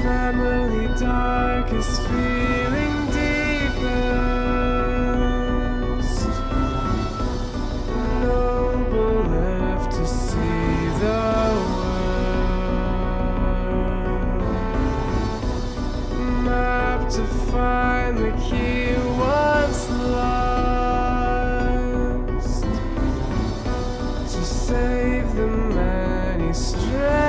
Family darkest feeling deepest. Noble left to see the world. Map to find the key once lost. To save the many strayed.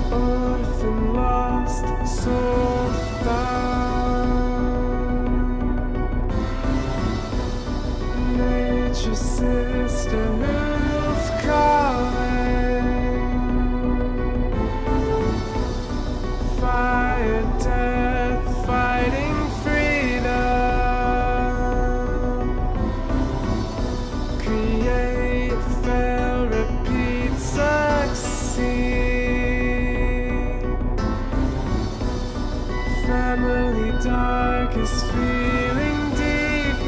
Orphan lost, soul found. Nature's sister who's calling. Fire, death, fighting freedom. Create, fail, repeat, succeed. Family darkest feeling deepest.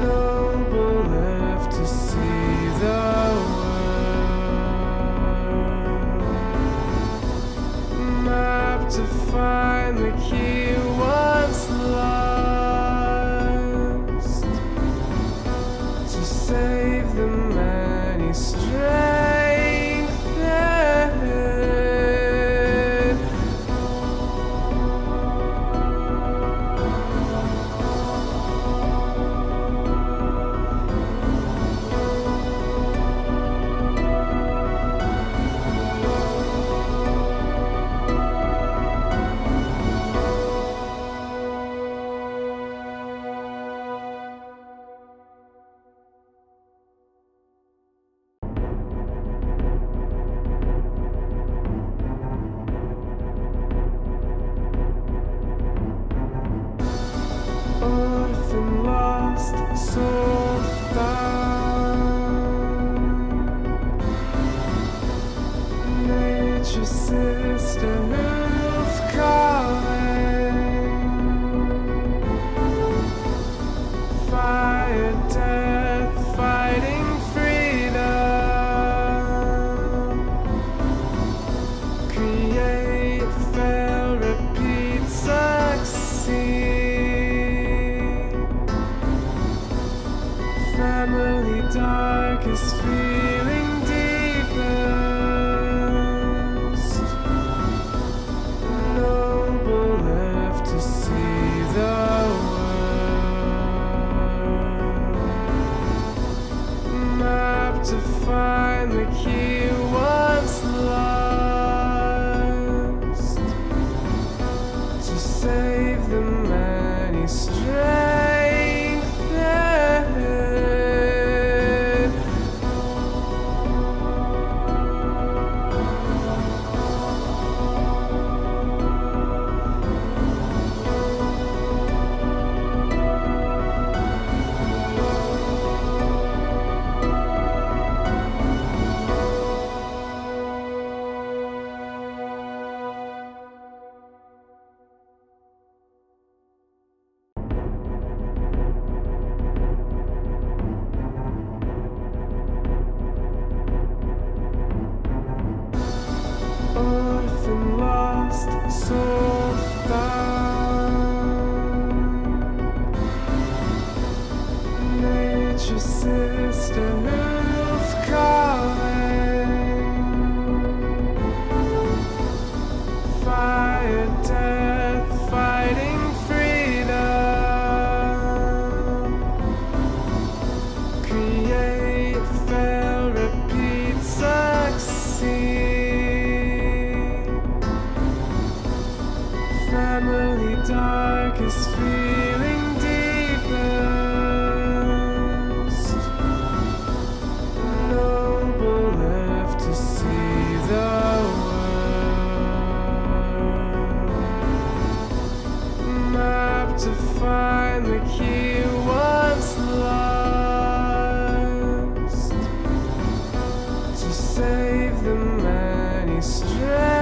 Noble left to see the world. Map to find the key once lost. To save the many strayed. Orphan lost, soul found. Nature's sister who's calling. Fire, death, fighting freedom. Create, fail, repeat, succeed. Family darkest feeling deepest. Noble left to see the world. Map to find the key once lost. To save the many strayed. darkest feeling deepest. Noble left to see the world. Map to find the key once lost. To save the many strayed.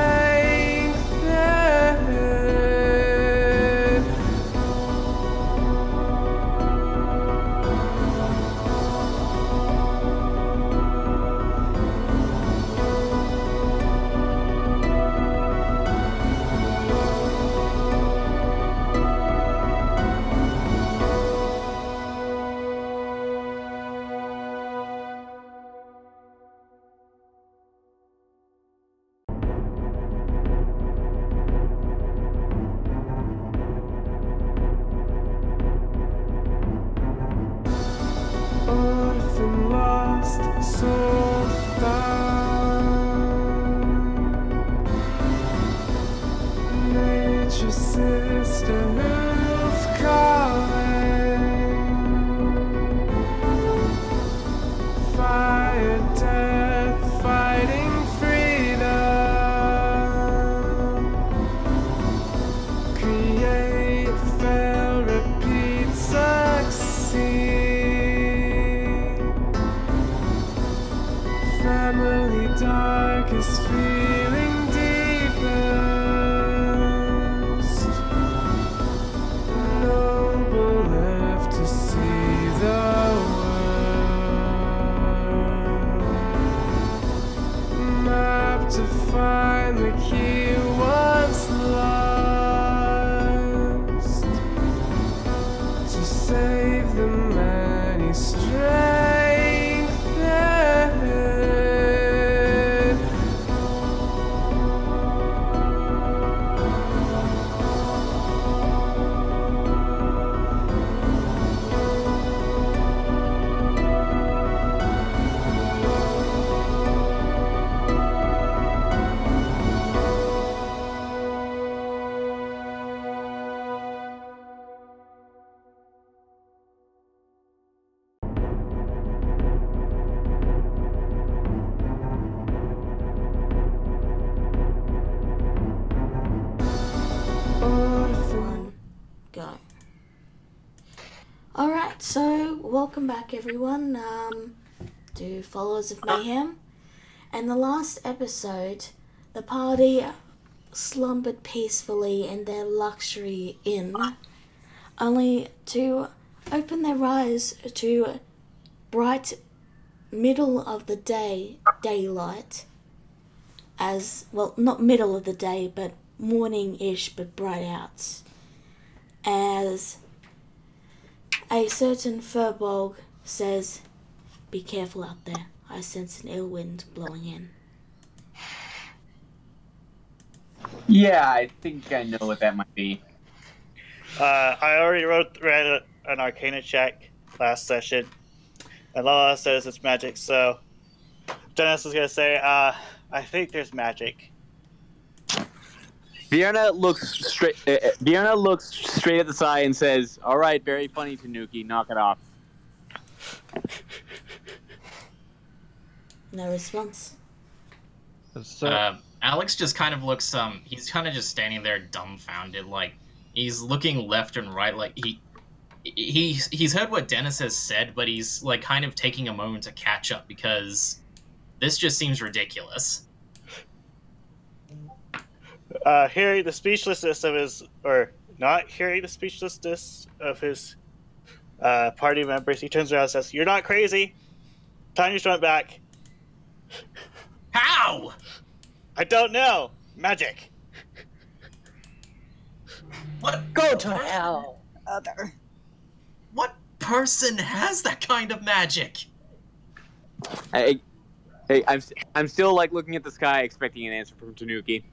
Orphan lost, soul found. Nature's sister hoof calling. Fire, death, fighting freedom. Create, fail, repeat, succeed. Family darkest feeling deepest. Noble left to see the world. Map to find the key once lost. To save the many strayed. Go. Alright, so welcome back everyone to Followers of Mayhem. And the last episode, the party slumbered peacefully in their luxury inn, only to open their eyes to bright middle of the day daylight. As, well, not middle of the day, but morning-ish, but bright outs. As a certain furbolg says, "Be careful out there. I sense an ill wind blowing in." Yeah, I think I know what that might be. I already ran an Arcana check last session, and Lala says it's magic, so Dennis is going to say, I think there's magic. Vierna looks straight at the side and says, "All right, very funny, Tanuki. Knock it off." No response. Alex just kind of looks, he's kind of just standing there dumbfounded, like, he's looking left and right, like, he's heard what Dennis has said, but he's, like, kind of taking a moment to catch up, because this just seems ridiculous. Hearing the speechlessness of his, or not hearing the speechlessness of his party members, he turns around and says, "You're not crazy. Time to run back." How? I don't know. Magic. What? Go to hell, other. What person has that kind of magic? Hey, I'm still like looking at the sky, expecting an answer from Tanuki.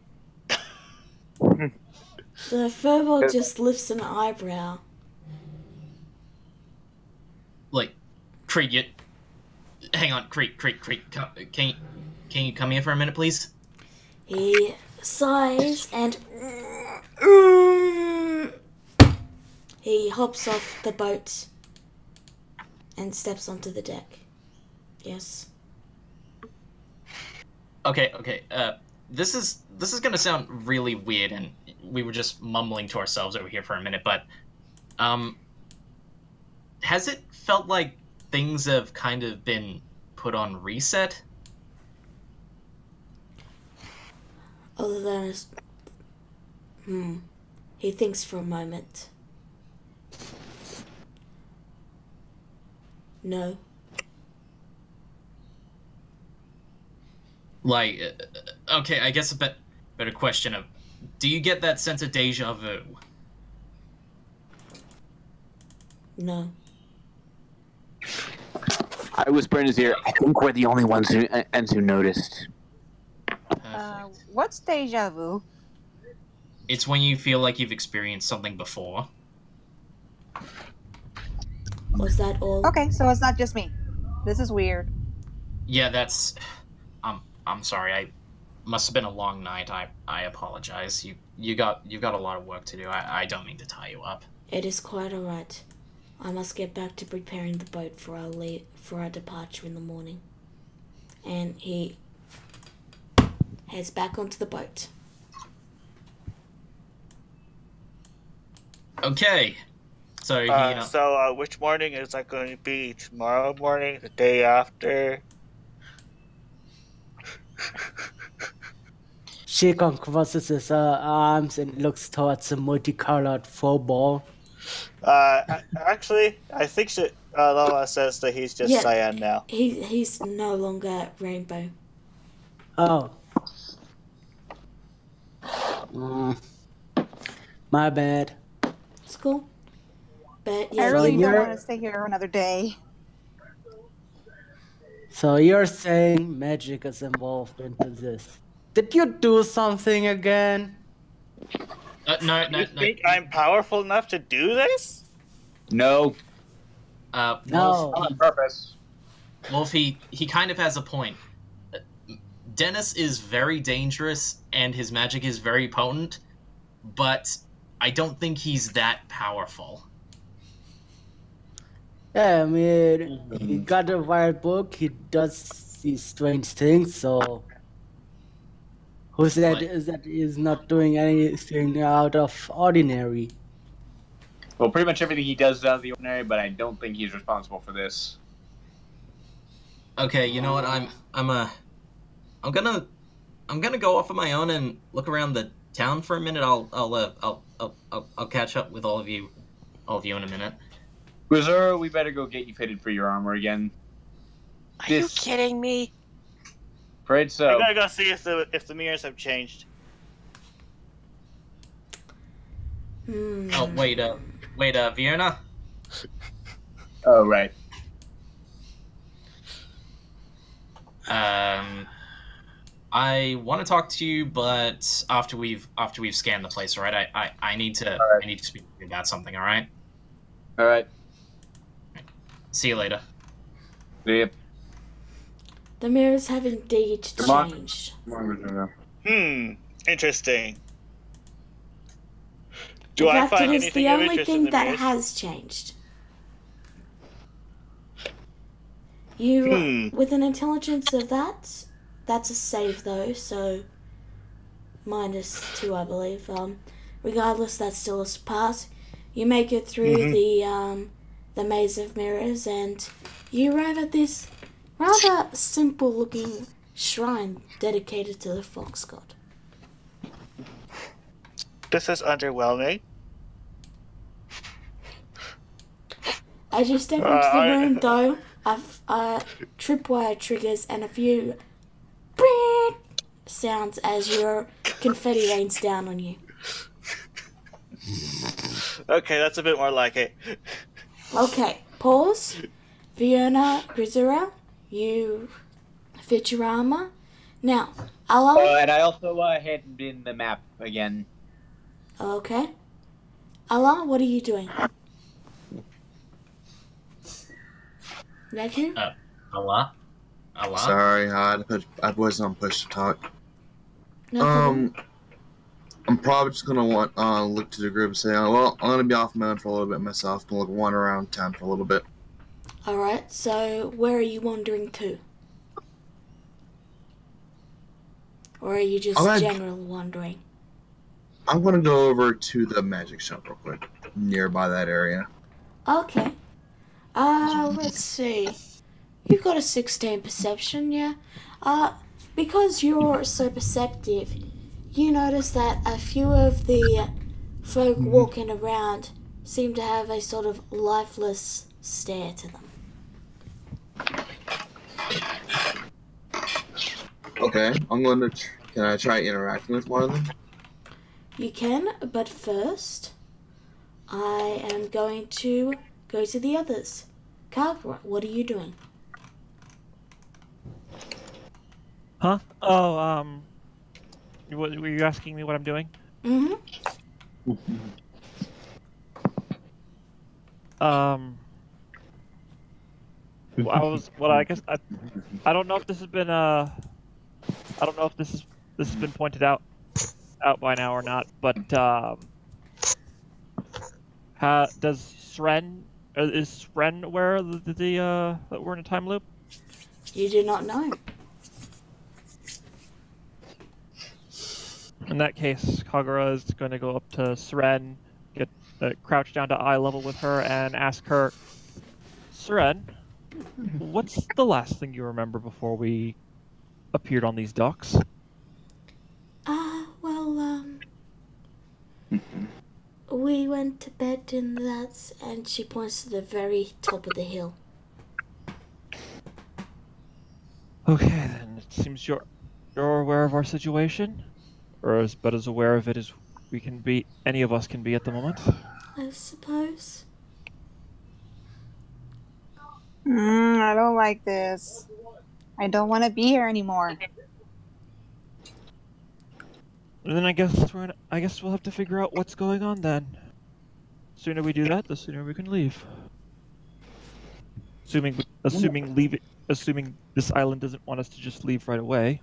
The furbolg just lifts an eyebrow. Like, Creed, hang on, Creed, can you come here for a minute, please? He sighs and He hops off the boat and steps onto the deck. Yes. Okay. This is gonna sound really weird, and we were just mumbling to ourselves over here for a minute, but has it felt like things have kind of been put on reset? Other than he thinks for a moment. No. Like, okay, I guess a better question of, do you get that sense of deja vu? No. I whisper in his ear, I think we're the only ones who noticed. Perfect. What's deja vu? It's when you feel like you've experienced something before. Was that all? Okay, so it's not just me. This is weird. Yeah, that's... I'm sorry, I must have been a long night. I apologize. You got a lot of work to do. I don't mean to tie you up. It is quite alright. I must get back to preparing the boat for our departure in the morning. And he heads back onto the boat. Okay. So, So, which morning is that going to be? Tomorrow morning? The day after? She crosses his arms and looks towards the multicolored football. Actually, I think Lola says that he's just cyan now. He's no longer rainbow. Oh. My bad. It's cool. But I yeah, really don't you're- want to stay here another day. So you're saying magic is involved into this? Did you do something again? no. You think I'm powerful enough to do this? No. No. On purpose. Wolf, he kind of has a point. Dennis is very dangerous, and his magic is very potent, but I don't think he's that powerful. Yeah, I mean, he got a wild book, he does these strange things, so... Who said What? that he's not doing anything out of ordinary? Well, pretty much everything he does is out of the ordinary, but I don't think he's responsible for this. Okay, you know what? I'm gonna go off on my own and look around the town for a minute. I'll catch up with all of you in a minute. Grisura, we better go get you fitted for your armor again. Are you kidding me? Afraid so. I gotta go see if the mirrors have changed. Oh wait, Vienna. Oh, right. I want to talk to you, but after we've scanned the place, all right? I need to All right. I need to speak to you about something, all right? All right. See you later. See ya. the mirrors have indeed Come on. changed. Come on, Grisura. Interesting. Do In I fact, find it is anything the of only interest in thing the that mirrors? has changed. You, with an intelligence of that's a save though, so -2, I believe. Regardless, that's still a pass. You make it through the maze of mirrors, and you arrive at this rather simple-looking shrine dedicated to the fox god. This is underwhelming. As you step into the room, though, tripwire triggers and a few sounds as your confetti rains down on you. Okay, that's a bit more like it. Okay, pause. Fiona, Grisura, you fit your armor. Now, Allah. And I also handed in the map again. Okay. Allah, what are you doing? That you? Allah. Sorry, I was on push to talk. No problem. I'm probably just gonna look to the group and say, well, I'm gonna be off my own for a little bit myself. I'm gonna wander around town for a little bit. Alright, so where are you wandering to? Or are you just general wandering? I'm gonna go over to the magic shop real quick, nearby that area. Okay. Let's see. You've got a 16 perception, yeah? Because you're so perceptive, you notice that a few of the folk walking around seem to have a sort of lifeless stare to them. Okay, I'm going to. Can I try interacting with one of them? You can, but first, I am going to go to the others. Kagura, what are you doing? Huh? Oh, were you asking me what I'm doing? Mm-hmm. I guess I don't know if this has been I don't know if this has been pointed out by now or not, but does Sren is Sren aware that we're in a time loop? You do not know. In that case, Kagura is going to go up to Sren, get crouch down to eye level with her, and ask her, Sren, what's the last thing you remember before we appeared on these docks? We went to bed in that, and she points to the very top of the hill. Okay, then it seems you're aware of our situation, or about as aware of it as we can be. Any of us can be at the moment. I suppose. I don't like this. I don't want to be here anymore. And then I guess we'll have to figure out what's going on then. The sooner we do that, the sooner we can leave. Assuming this island doesn't want us to just leave right away.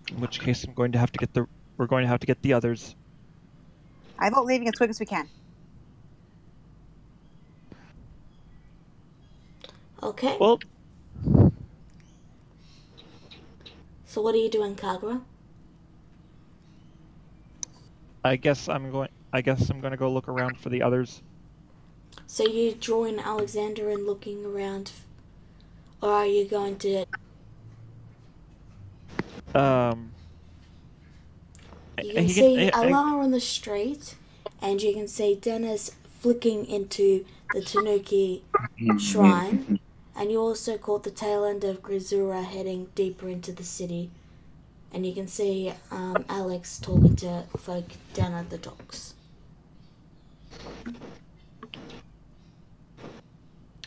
In which case we're going to have to get the others. I vote leaving as quick as we can. Okay. Well, so what are you doing, Kagura? I guess I'm going to go look around for the others. So you join Alexander in looking around, or are you going to? You can see Alar on the street, and you can see Dennis flicking into the Tanuki shrine, and you also caught the tail end of Grisura heading deeper into the city, and you can see Alex talking to folk down at the docks.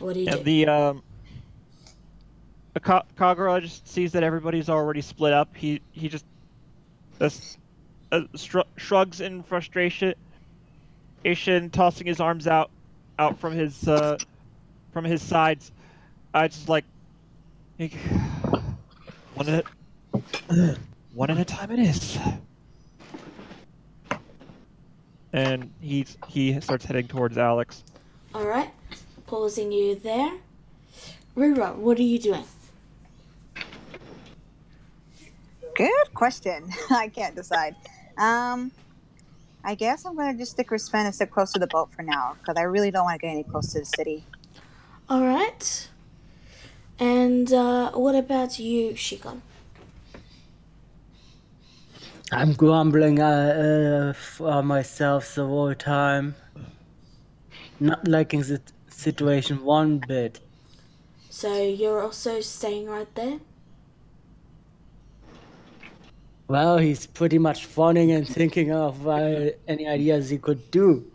What do you do? Kagura just sees that everybody's already split up. He just shrugs in frustration, tossing his arms out from his sides. I just like one at a time it is. And he starts heading towards Alex. All right, pausing you there. Rira, what are you doing? Good question. I can't decide. I guess I'm going to just stick with Sven and stick close to the boat for now, because I really don't want to get any close to the city. All right. And what about you, Shikon? I'm grumbling for myself the whole time. Not liking the situation one bit. So you're also staying right there? Well, he's pretty much phoning and thinking of any ideas he could do.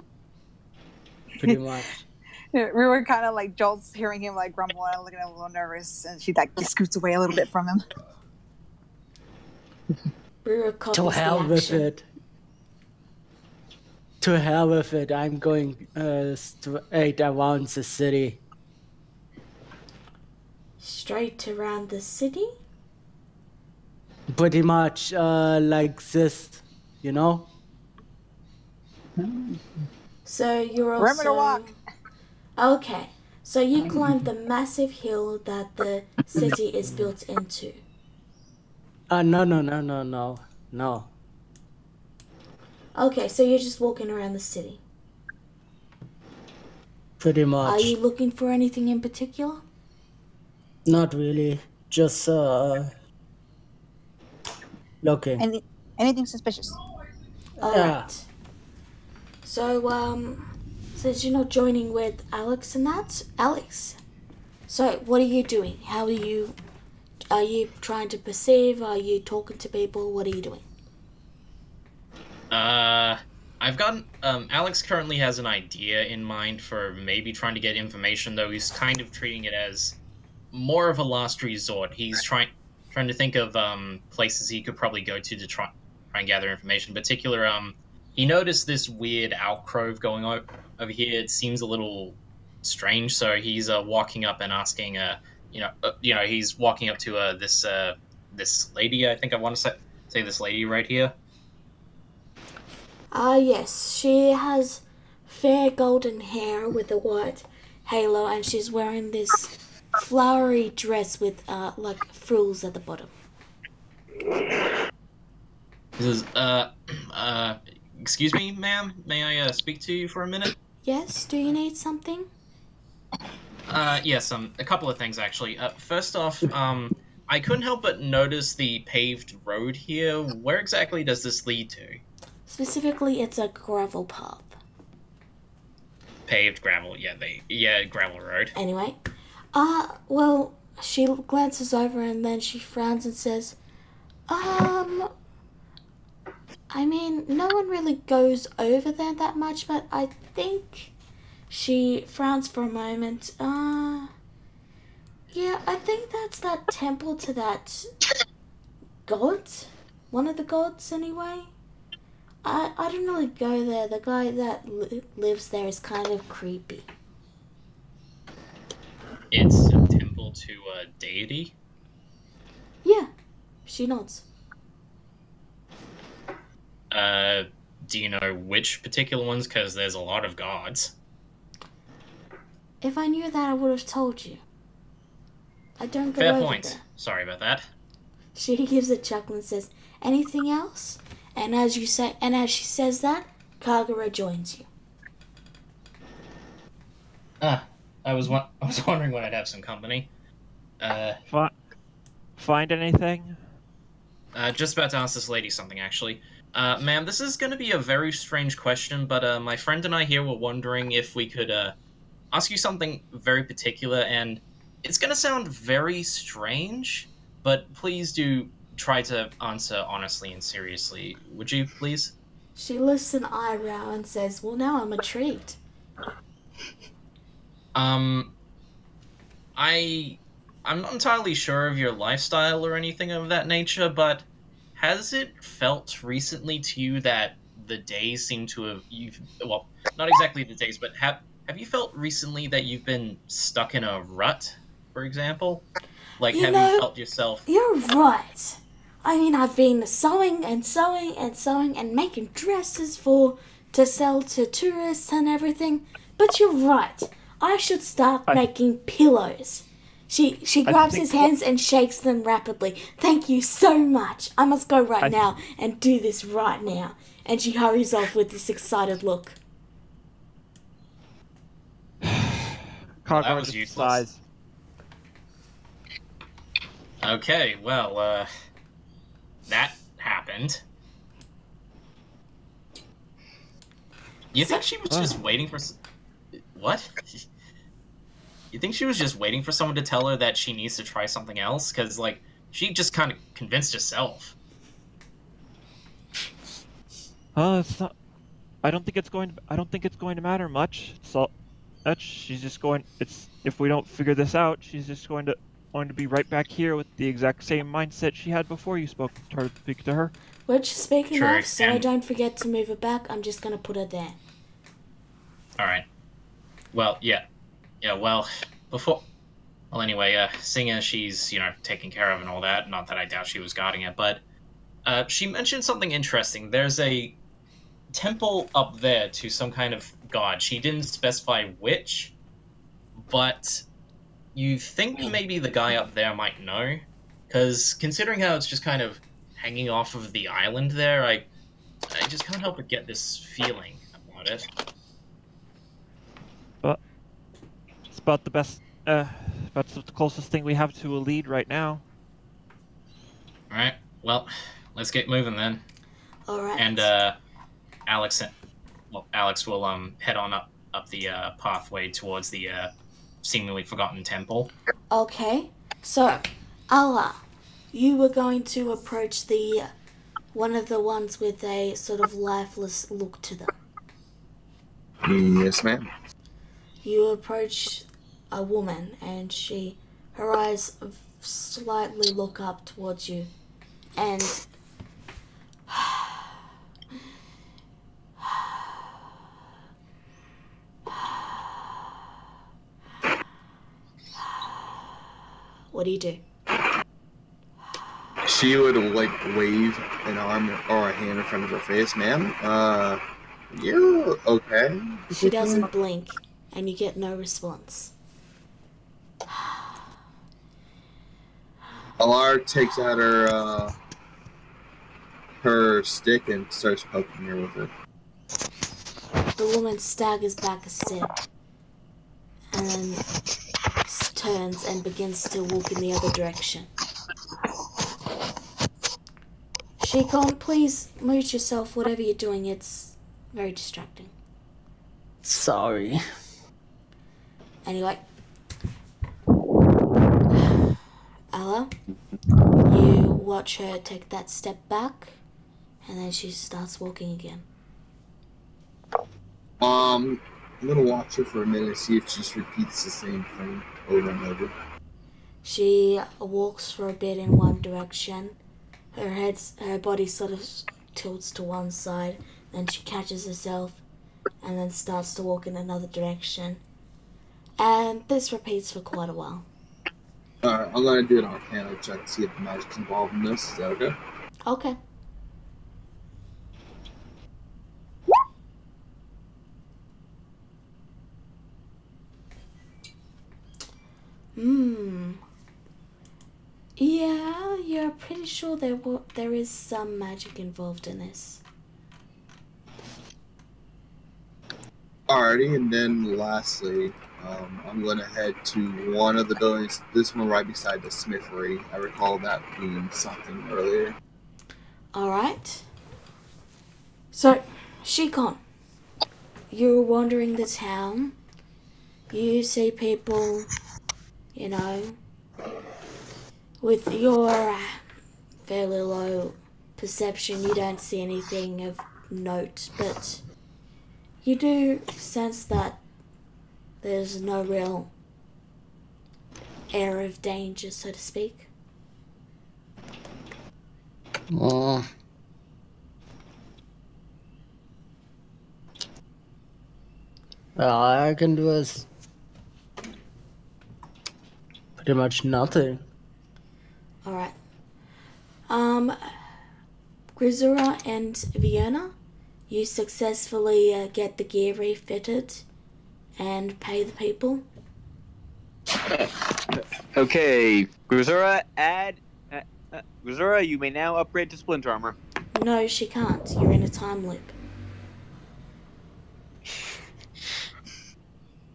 Pretty much. We were kind of like Jolt's hearing him like grumble and looking a little nervous, and she like just scoots away a little bit from him. To hell with it. To hell with it. I'm going straight around the city. Straight around the city? Pretty much like this. you know? So you're Remember to also walk. okay. So you climbed the massive hill that the city is built into. No. Okay, so you're just walking around the city. Pretty Are much. you looking for anything in particular? Not really. Just looking. Anything suspicious? Alright. So, since you're not joining with Alex and that, Alex, so what are you doing? Are you trying to perceive? Are you talking to people? What are you doing? I've gotten, Alex currently has an idea in mind for maybe trying to get information, though he's kind of treating it as more of a last resort. He's trying to think of, places he could probably go to try and gather information. In particular, he noticed this weird alcove going over here. It seems a little strange, so he's, walking up and asking, he's walking up to, this lady, I think I want to say this lady right here. Yes. She has fair golden hair with a white halo, and she's wearing this flowery dress with, like, frills at the bottom. This is, excuse me, ma'am? May I, speak to you for a minute? Yes? Do you need something? Yes, a couple of things, actually. First off, I couldn't help but notice the paved road here. Where exactly does this lead to? Specifically, it's a gravel path. Paved gravel, gravel road. Anyway, well, she glances over and then she frowns and says, I mean, no one really goes over there that much, but I think she frowns for a moment. Yeah, I think that's that temple to that god. One of the gods, anyway. I don't really go there. The guy that lives there is kind of creepy. It's a temple to a deity? Yeah, she nods. Do you know which particular ones? Because there's a lot of gods. If I knew that, I would have told you. I don't go Fair over point. there. Sorry about that. She gives a chuckle and says, "Anything else?" And as she says that, Kagura joins you. I was wondering when I'd have some company. Find anything? Just about to ask this lady something, actually. Ma'am, this is going to be a very strange question, but my friend and I here were wondering if we could ask you something very particular, and it's going to sound very strange, but please do try to answer honestly and seriously. Would you, please? She lifts an eyebrow and says, "Well, now I'm intrigued." I'm not entirely sure of your lifestyle or anything of that nature, but has it felt recently to you that the days seem to have well, not exactly the days, but have you felt recently that you've been stuck in a rut, for example? Like, have you felt yourself... You're right. I mean, I've been sewing and sewing and sewing and making dresses to sell to tourists and everything. But you're right. I should start making pillows. She grabs his hands and shakes them rapidly. "Thank you so much. I must go right now and do this right now." And she hurries off with this excited look. That was useless. Okay, well, that happened. You think she was just waiting for... What? You think she was just waiting for someone to tell her that she needs to try something else? Because, like, she just kind of convinced herself. It's not. I don't think it's going to matter much. So, she's just going. If we don't figure this out, she's just going to be right back here with the exact same mindset she had before you speak to her. Which, speaking of, so I don't forget to move it back, I'm just gonna put her there. Alright. Well, yeah. Yeah, well, anyway, seeing as she's, taken care of and all that, not that I doubt she was guarding it, but, She mentioned something interesting. There's a temple up there to some kind of god. She didn't specify which, but you think maybe the guy up there might know? Because considering how it's just kind of hanging off of the island there, I just can't help but get this feeling about it. But it's about the best, about the closest thing we have to a lead right now. Alright, well, let's get moving then. Alright. And, Alex will, head on up the, pathway towards the, seemingly forgotten temple. Okay. So, Allah, you were going to approach the one of the ones with a sort of lifeless look to them. Yes, ma'am. You approach a woman, and her eyes slightly look up towards you, and what do you do? She would like wave an arm or a hand in front of her face, ma'am. You okay? She doesn't blink, and you get no response. Alar takes out her stick and starts poking her with it. The woman staggers back a step, and then turns and begins to walk in the other direction. Shikon, please mute yourself, whatever you're doing, it's very distracting. Sorry. Anyway. Ella, you watch her take that step back, and then she starts walking again. I'm gonna watch her for a minute, see if she just repeats the same thing over and over. She walks for a bit in one direction. Her body sort of tilts to one side, then she catches herself, and then starts to walk in another direction. And this repeats for quite a while. Alright, I'm gonna do an arcana check to see if the magic's involved in this. Is that okay? Okay. Yeah, you're pretty sure there is some magic involved in this. Alrighty, and then lastly, I'm going to head to one of the buildings, this one right beside the smithery. I recall that being something earlier. Alright. So, Shikon, you're wandering the town. You see people, you know, with your fairly low perception, you don't see anything of note, but you do sense that there's no real air of danger, so to speak. All I can do is pretty much nothing. Alright. Grisura and Vienna, you successfully get the gear refitted and pay the people. Okay, Grisura, Grisura, you may now upgrade to Splint Armor. No, she can't. You're in a time loop.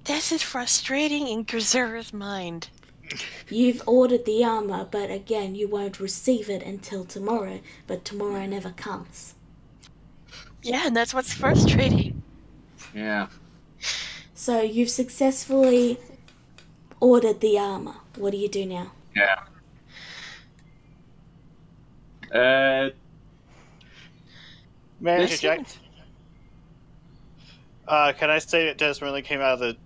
This is frustrating in Grisura's mind. You've ordered the armor, but again, you won't receive it until tomorrow, but tomorrow never comes. Yeah, and that's what's frustrating. Yeah. So you've successfully ordered the armor. What do you do now? Yeah. Manager Jack. Can I say that Desmond really came out of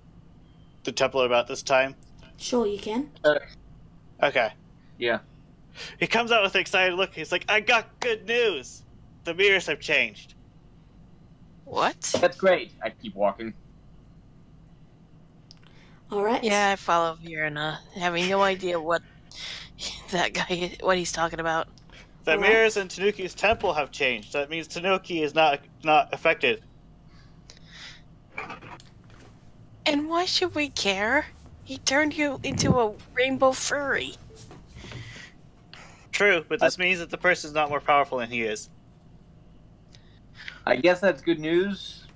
the temple about this time? Sure, you can. Okay. Yeah. He comes out with an excited look. He's like, I got good news. The mirrors have changed. What? That's great. I keep walking. Alright. Yeah, I follow Vienna, having no idea what that guy, what he's talking about. The Alright. mirrors in Tanuki's temple have changed. That means Tanuki is not affected. And why should we care? He turned you into a rainbow furry. True, but this means that the person is not more powerful than he is. I guess that's good news.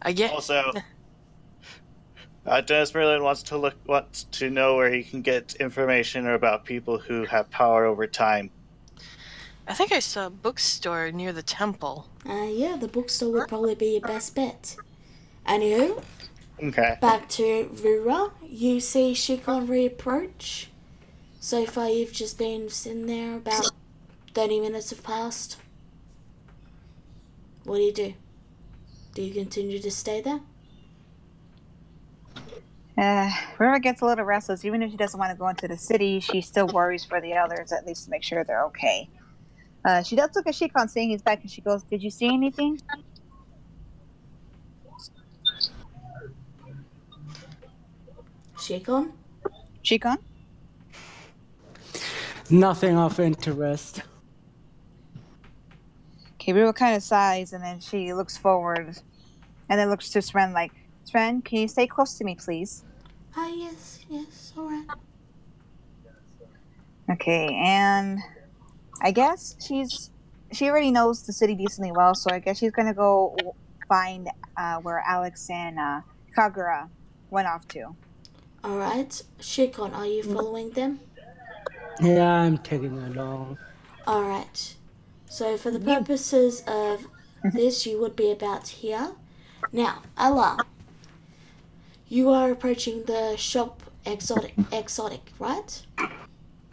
I get. Also, Dennis Merlin wants to know where he can get information about people who have power over time. I think I saw a bookstore near the temple. Yeah, the bookstore would probably be your best bet. Anywho, Okay. back to Rura. You see Shikon reapproach. So far, you've just been sitting there. About 30 minutes have passed. What do you do? Do you continue to stay there? River gets a little restless. Even if she doesn't want to go into the city, she still worries for the others, at least to make sure they're okay. She does look at Shikon, seeing he's back, and she goes, "Did you see anything?" Shikon? Shikon? Nothing of interest. Okay, River kind of sighs, and then she looks forward, and then looks to Sren like, "Sren, can you stay close to me, please?" Ah, yes, alright. Okay, and I guess she already knows the city decently well, so I guess she's gonna go find where Alex and Kagura went off to. Alright. Shikon, are you following them? Yeah, I'm taking along. Alright. So for the purposes of this, you would be about here. Now, Allah, you are approaching the shop exotic, right?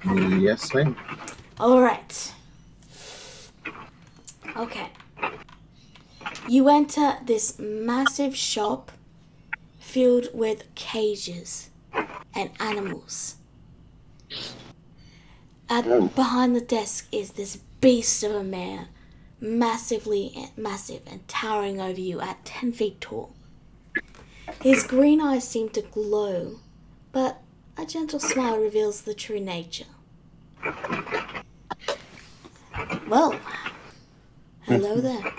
Yes, ma'am. Alright. Okay. You enter this massive shop filled with cages and animals. Behind the desk is this beast of a man, massive and towering over you at 10 feet tall. His green eyes seem to glow, but a gentle smile reveals the true nature. Well, hello there.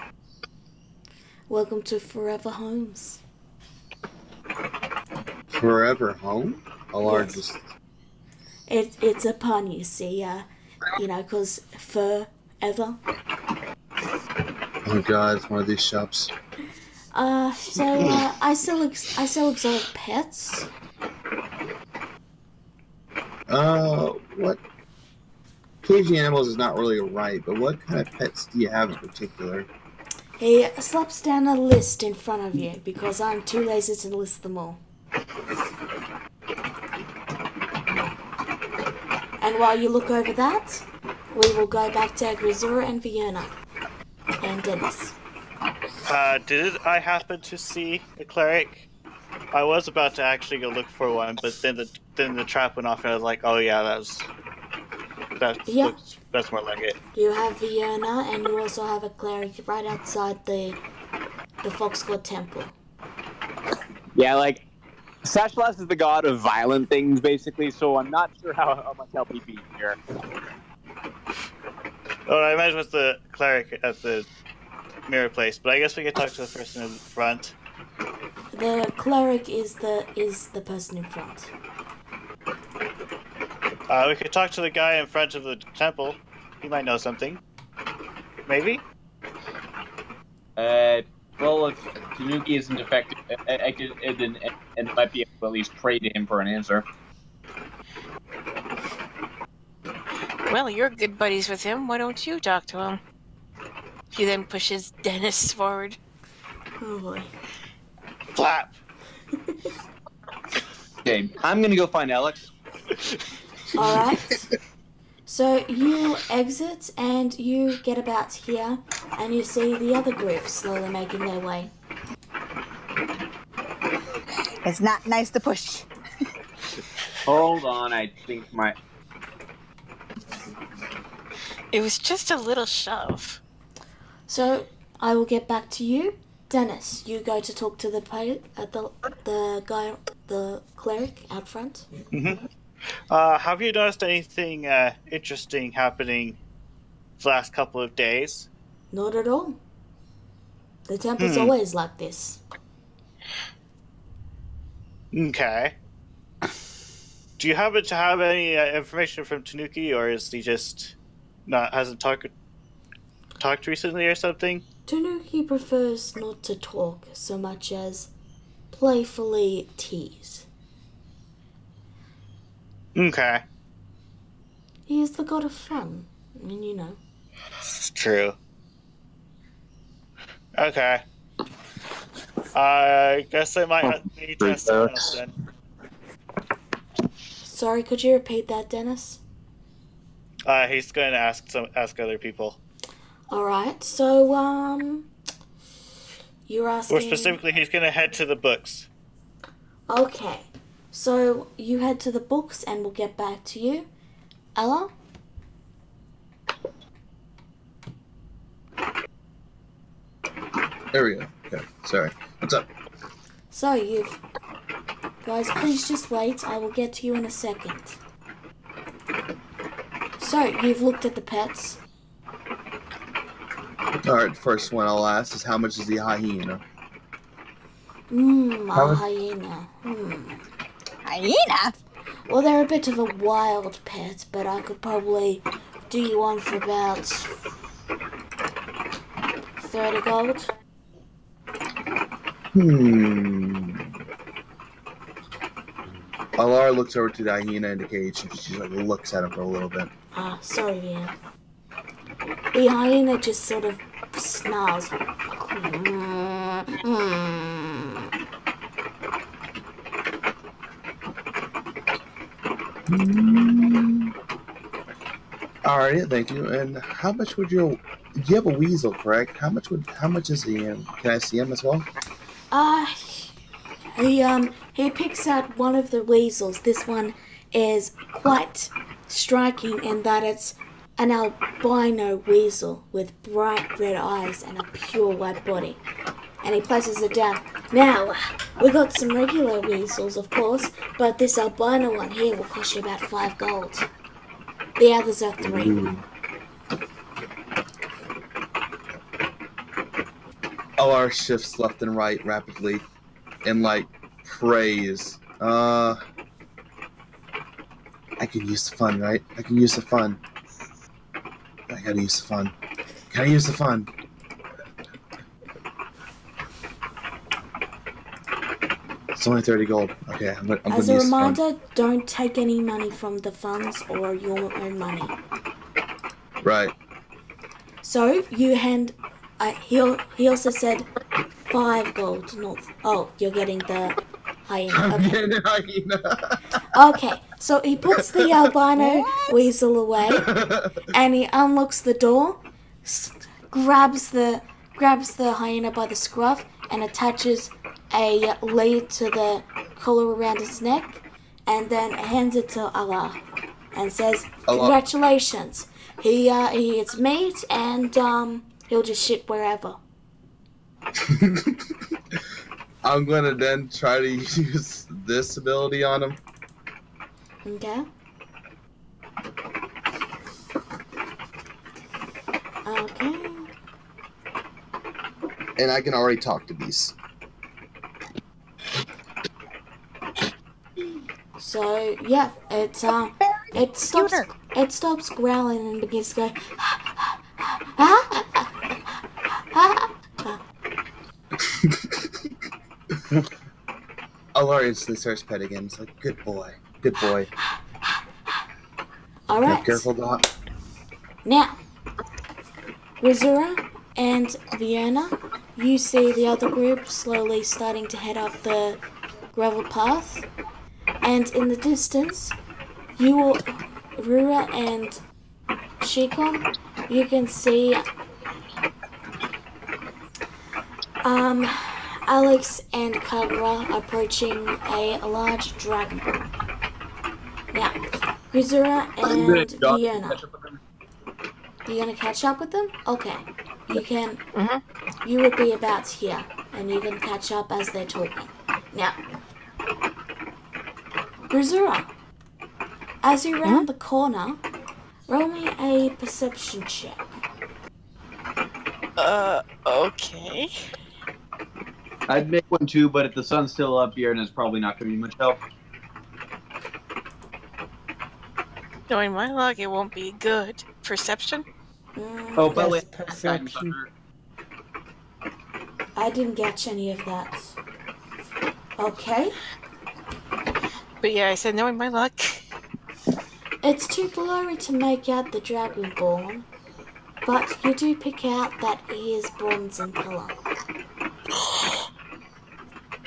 Welcome to Forever Homes. Forever home? A largest. It's a pun, you see, because forever. Oh god, it's one of these shops. I sell exotic pets. What? Caging animals is not really right, but what kind of pets do you have in particular? He slaps down a list in front of you because I'm too lazy to list them all. And while you look over that, we will go back to Grisura and Vienna and Dennis. Did I happen to see a cleric? I was about to actually go look for one, but then the trap went off, and I was like, "Oh yeah, that's more like it." You have Vienna, and you also have a cleric right outside the Fox God Temple. Yeah, like Sashlas is the god of violent things, basically. So I'm not sure how much help he'd be here. Oh, I imagine it's the cleric at the mirror place, but I guess we could talk to the person in front. The cleric is the person in front. We could talk to the guy in front of the temple. He might know something. Maybe? Well, if Tanuki isn't affected, and it might be able to at least pray to him for an answer. Well, you're good buddies with him. Why don't you talk to him? He then pushes Dennis forward. Oh boy. Flap! Okay, I'm gonna go find Alex. Alright. So you exit and you get about here and you see the other group slowly making their way. It's not nice to push. Hold on, I think my... It was just a little shove. So I will get back to you. Dennis, you go to talk to the guy, the cleric out front. Mm-hmm. Have you noticed anything interesting happening the last couple of days? Not at all. The temple's always like this. Okay. Do you happen to have any information from Tanuki, or is he just hasn't talked recently or something? Tanuki prefers not to talk so much as playfully tease. Okay. He is the god of fun. I mean, you know. It's true. Okay. I guess I might need to ask someone else then. Sorry, could you repeat that, Dennis? He's going to ask other people. Alright, so, you're asking... Or specifically, he's going to head to the books. Okay, so you head to the books and we'll get back to you. Ella? There we go. Okay, sorry. What's up? So, Guys, please just wait. I will get to you in a second. So, you've looked at the pets. Alright, first one I'll ask is how much is the hyena? A hyena. Hyena? Well, they're a bit of a wild pet, but I could probably do you one for about 30 gold. Alara looks over to the hyena in the cage and she like looks at him for a little bit. Sorry, Ian. The hyena just sort of snarls. Alright, thank you. And how much would you have a weasel, correct? How much is he in? Can I see him as well? He picks out one of the weasels. This one is quite striking in that it's an albino weasel with bright red eyes and a pure white body. And he places it down. Now, we got some regular weasels, of course, but this albino one here will cost you about 5 gold. The others are 3. Alara shifts left and right rapidly and prays. I can use the fun, right? I can use the fun. I gotta use the fun. Can I use the fun? It's only 30 gold. Okay, I'm gonna use As a reminder, don't take any money from the funds or your own money. Right. So, you hand... he also said 5 gold, not... Oh, you're getting the hyena. I'm Okay. getting the hyena. Okay, so he puts the albino weasel away, and he unlocks the door, grabs the hyena by the scruff, and attaches a lead to the collar around its neck, and then hands it to Allah, and says, "Congratulations, he eats meat, and he'll just shit wherever." I'm gonna then try to use this ability on him. Okay. Okay. And I can already talk to beasts. So yeah, it stops growling and begins to go. Alara instantly starts petting again. It's like, good boy, good boy. All right. Be careful, Doc. Now, Rizura and Vienna, you see the other group slowly starting to head up the gravel path, and in the distance, Rura and Shikon, you can see Alex and Kagura approaching a large dragon. Now, Rizura and Vienna. You gonna catch up with them? Okay. You can. You will be about here, and you can catch up as they're talking. Now, Rizura, As you round the corner, roll me a perception check. Okay. I'd make one too, but if the sun's still up here, and it's probably not going to be much help. Knowing my luck, it won't be good. Perception? Oh, by the way, perception. I didn't catch any of that. Okay. But yeah, I said knowing my luck. It's too blurry to make out the Dragonborn, but you do pick out that he is bronze in colour.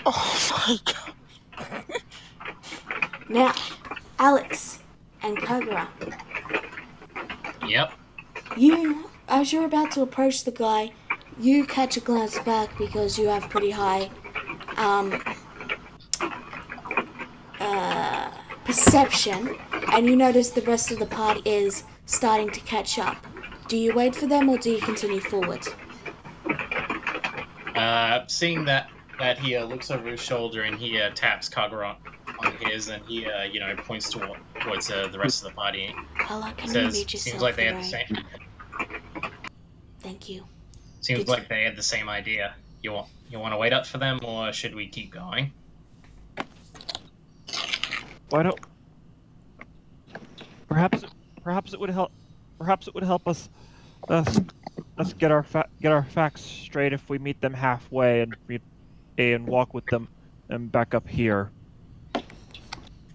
Oh my god. Now, Alex and Kogura, Yep. as you're about to approach the guy, you catch a glance back because you have pretty high perception, and you notice the rest of the party is starting to catch up. Do you wait for them or do you continue forward? Seeing that he looks over his shoulder and he taps Kagura on his, and he points towards the rest of the party. Hello, can you Says, mute yourself? seems like they had the Ray? same. Thank you. Seems like they had the same idea. You want to wait up for them, or should we keep going? Why don't? Perhaps it would help. Perhaps it would help us get our facts straight if we meet them halfway and walk with them and back up here.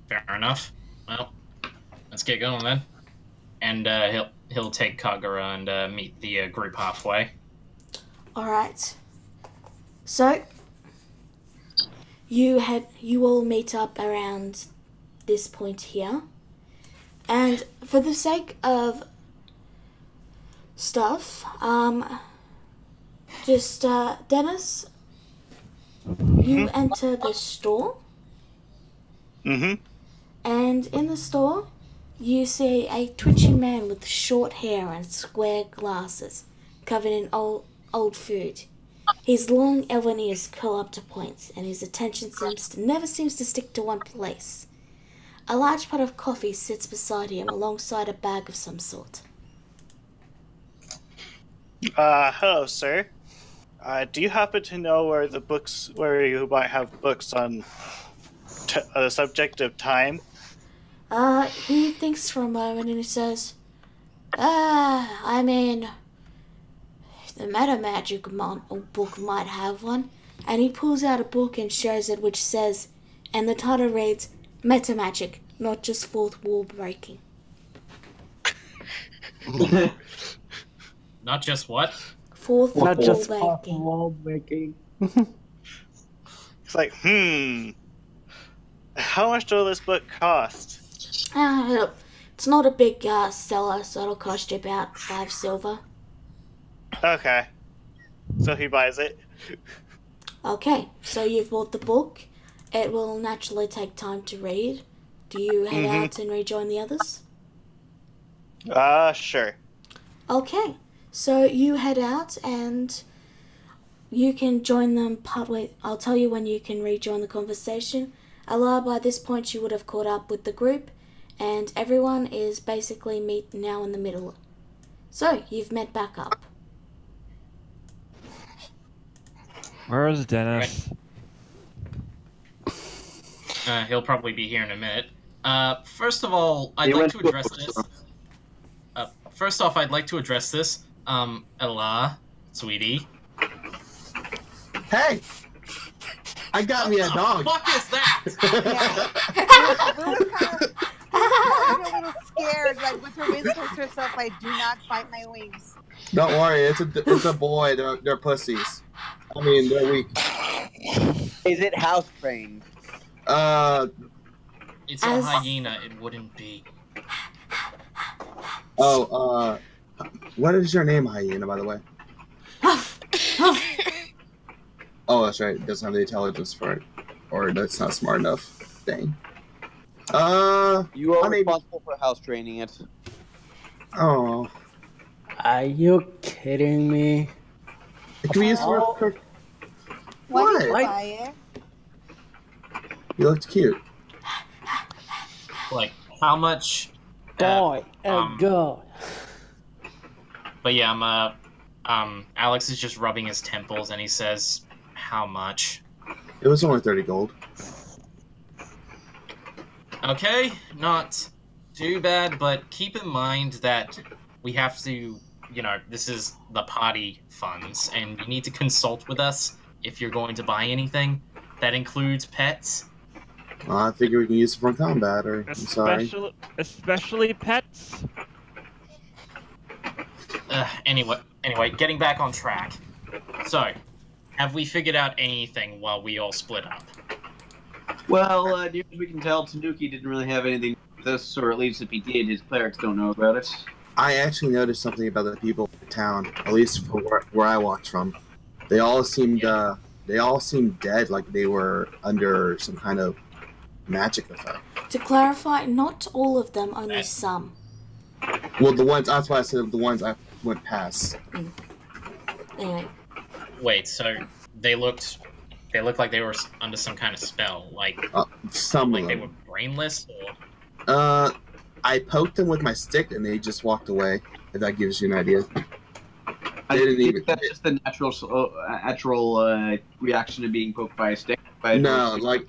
Fair enough. Well, let's get going then. And he'll take Kagura and meet the group halfway. All right. So you all meet up around this point here, and for the sake of stuff, Dennis, you enter the store. Mm-hmm. And in the store, you see a twitching man with short hair and square glasses, covered in old food. His long elven ears curl up to points, and his attention never seems to stick to one place. A large pot of coffee sits beside him, alongside a bag of some sort. Hello, sir. Do you happen to know where you might have books on the subject of time? He thinks for a moment and he says, I mean, the Meta Magic book might have one. And he pulls out a book and shows it, which says, and the title reads, Meta Magic, not just fourth wall breaking. Not just what? Fourth Not just wall breaking. It's like, how much will this book cost? It's not a big seller, so it'll cost you about 5 silver. Okay. So he buys it. Okay, so you've bought the book. It will naturally take time to read. Do you head out and rejoin the others? Sure. Okay, so you head out and you can join them partway. I'll tell you when you can rejoin the conversation. Allah, by this point you would have caught up with the group, and everyone is basically now in the middle. So, you've met back up. Where is Dennis? He'll probably be here in a minute. First of all, I'd like to address this. First off, I'd like to address this. Ella, sweetie. Hey! I got me a dog. What the fuck is that? I'm a little scared. Like with her whispers to herself, I do not fight my wings. Don't worry, it's a boy. They're pussies. I mean, they're weak. Is it house trained? It's a hyena. It wouldn't be. Oh, what is your name, hyena, by the way? Oh, that's right. It doesn't have the intelligence for it. Or that's not smart enough. Dang. You are responsible for house training it. Oh. Are you kidding me? Can we use for Why did you What? buy it? You looked cute. Like, How much? Boy and girl. But yeah, Alex is just rubbing his temples, and he says, "How much?" It was only 30 gold. Okay, not too bad, but keep in mind that we have to, this is the party funds, and you need to consult with us if you're going to buy anything. That includes pets. I figure we can use it for combat, or I'm sorry. Especially pets. Anyway, getting back on track. So, have we figured out anything while we all split up? Well, near as we can tell, Tanuki didn't really have anything with this, or at least if he did, his clerics don't know about it. I actually noticed something about the people in town, at least for where I walked from. They all seemed dead, like they were under some kind of magic effect. To clarify, not all of them, only some. Well, the ones, that's why I said the ones I went past. Anyway. Wait, so they looked like they were under some kind of spell, like some like of they them. were brainless, or I poked them with my stick and they just walked away. If that gives you an idea. I think that's just the natural reaction to being poked by a stick. No, like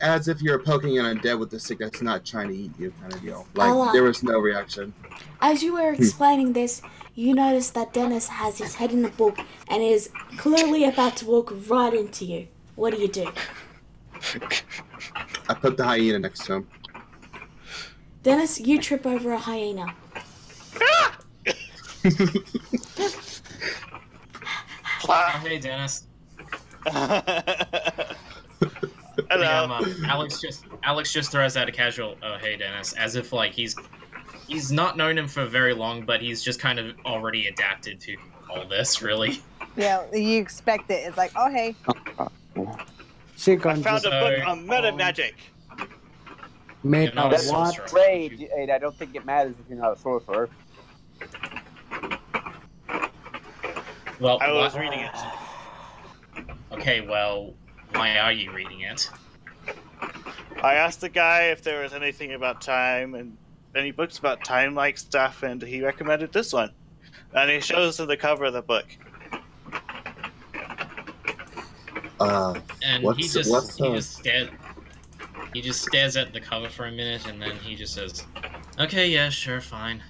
as if you're poking an undead with a stick that's not trying to eat you, kind of deal. Like there was no reaction. As you were explaining this, you notice that Dennis has his head in the book and is clearly about to walk right into you. What do you do? I put the hyena next to him. Dennis, you trip over a hyena. Oh, hey, Dennis. Hello. Alex just throws out a casual, "Oh, hey, Dennis," as if like he's not known him for very long, but he's just kind of already adapted to all this, really. Yeah, you expect it. It's like, oh, hey. I found a book on meta magic. Made of That's what? great, and I don't think it matters if you're not a sorcerer. Well, I was reading it. Okay, well, why are you reading it? I asked the guy if there was anything about time and any books about time-like stuff, and he recommended this one. And he shows us the cover of the book. And he just stares at the cover for a minute, and then he just says, "Okay, yeah, sure, fine."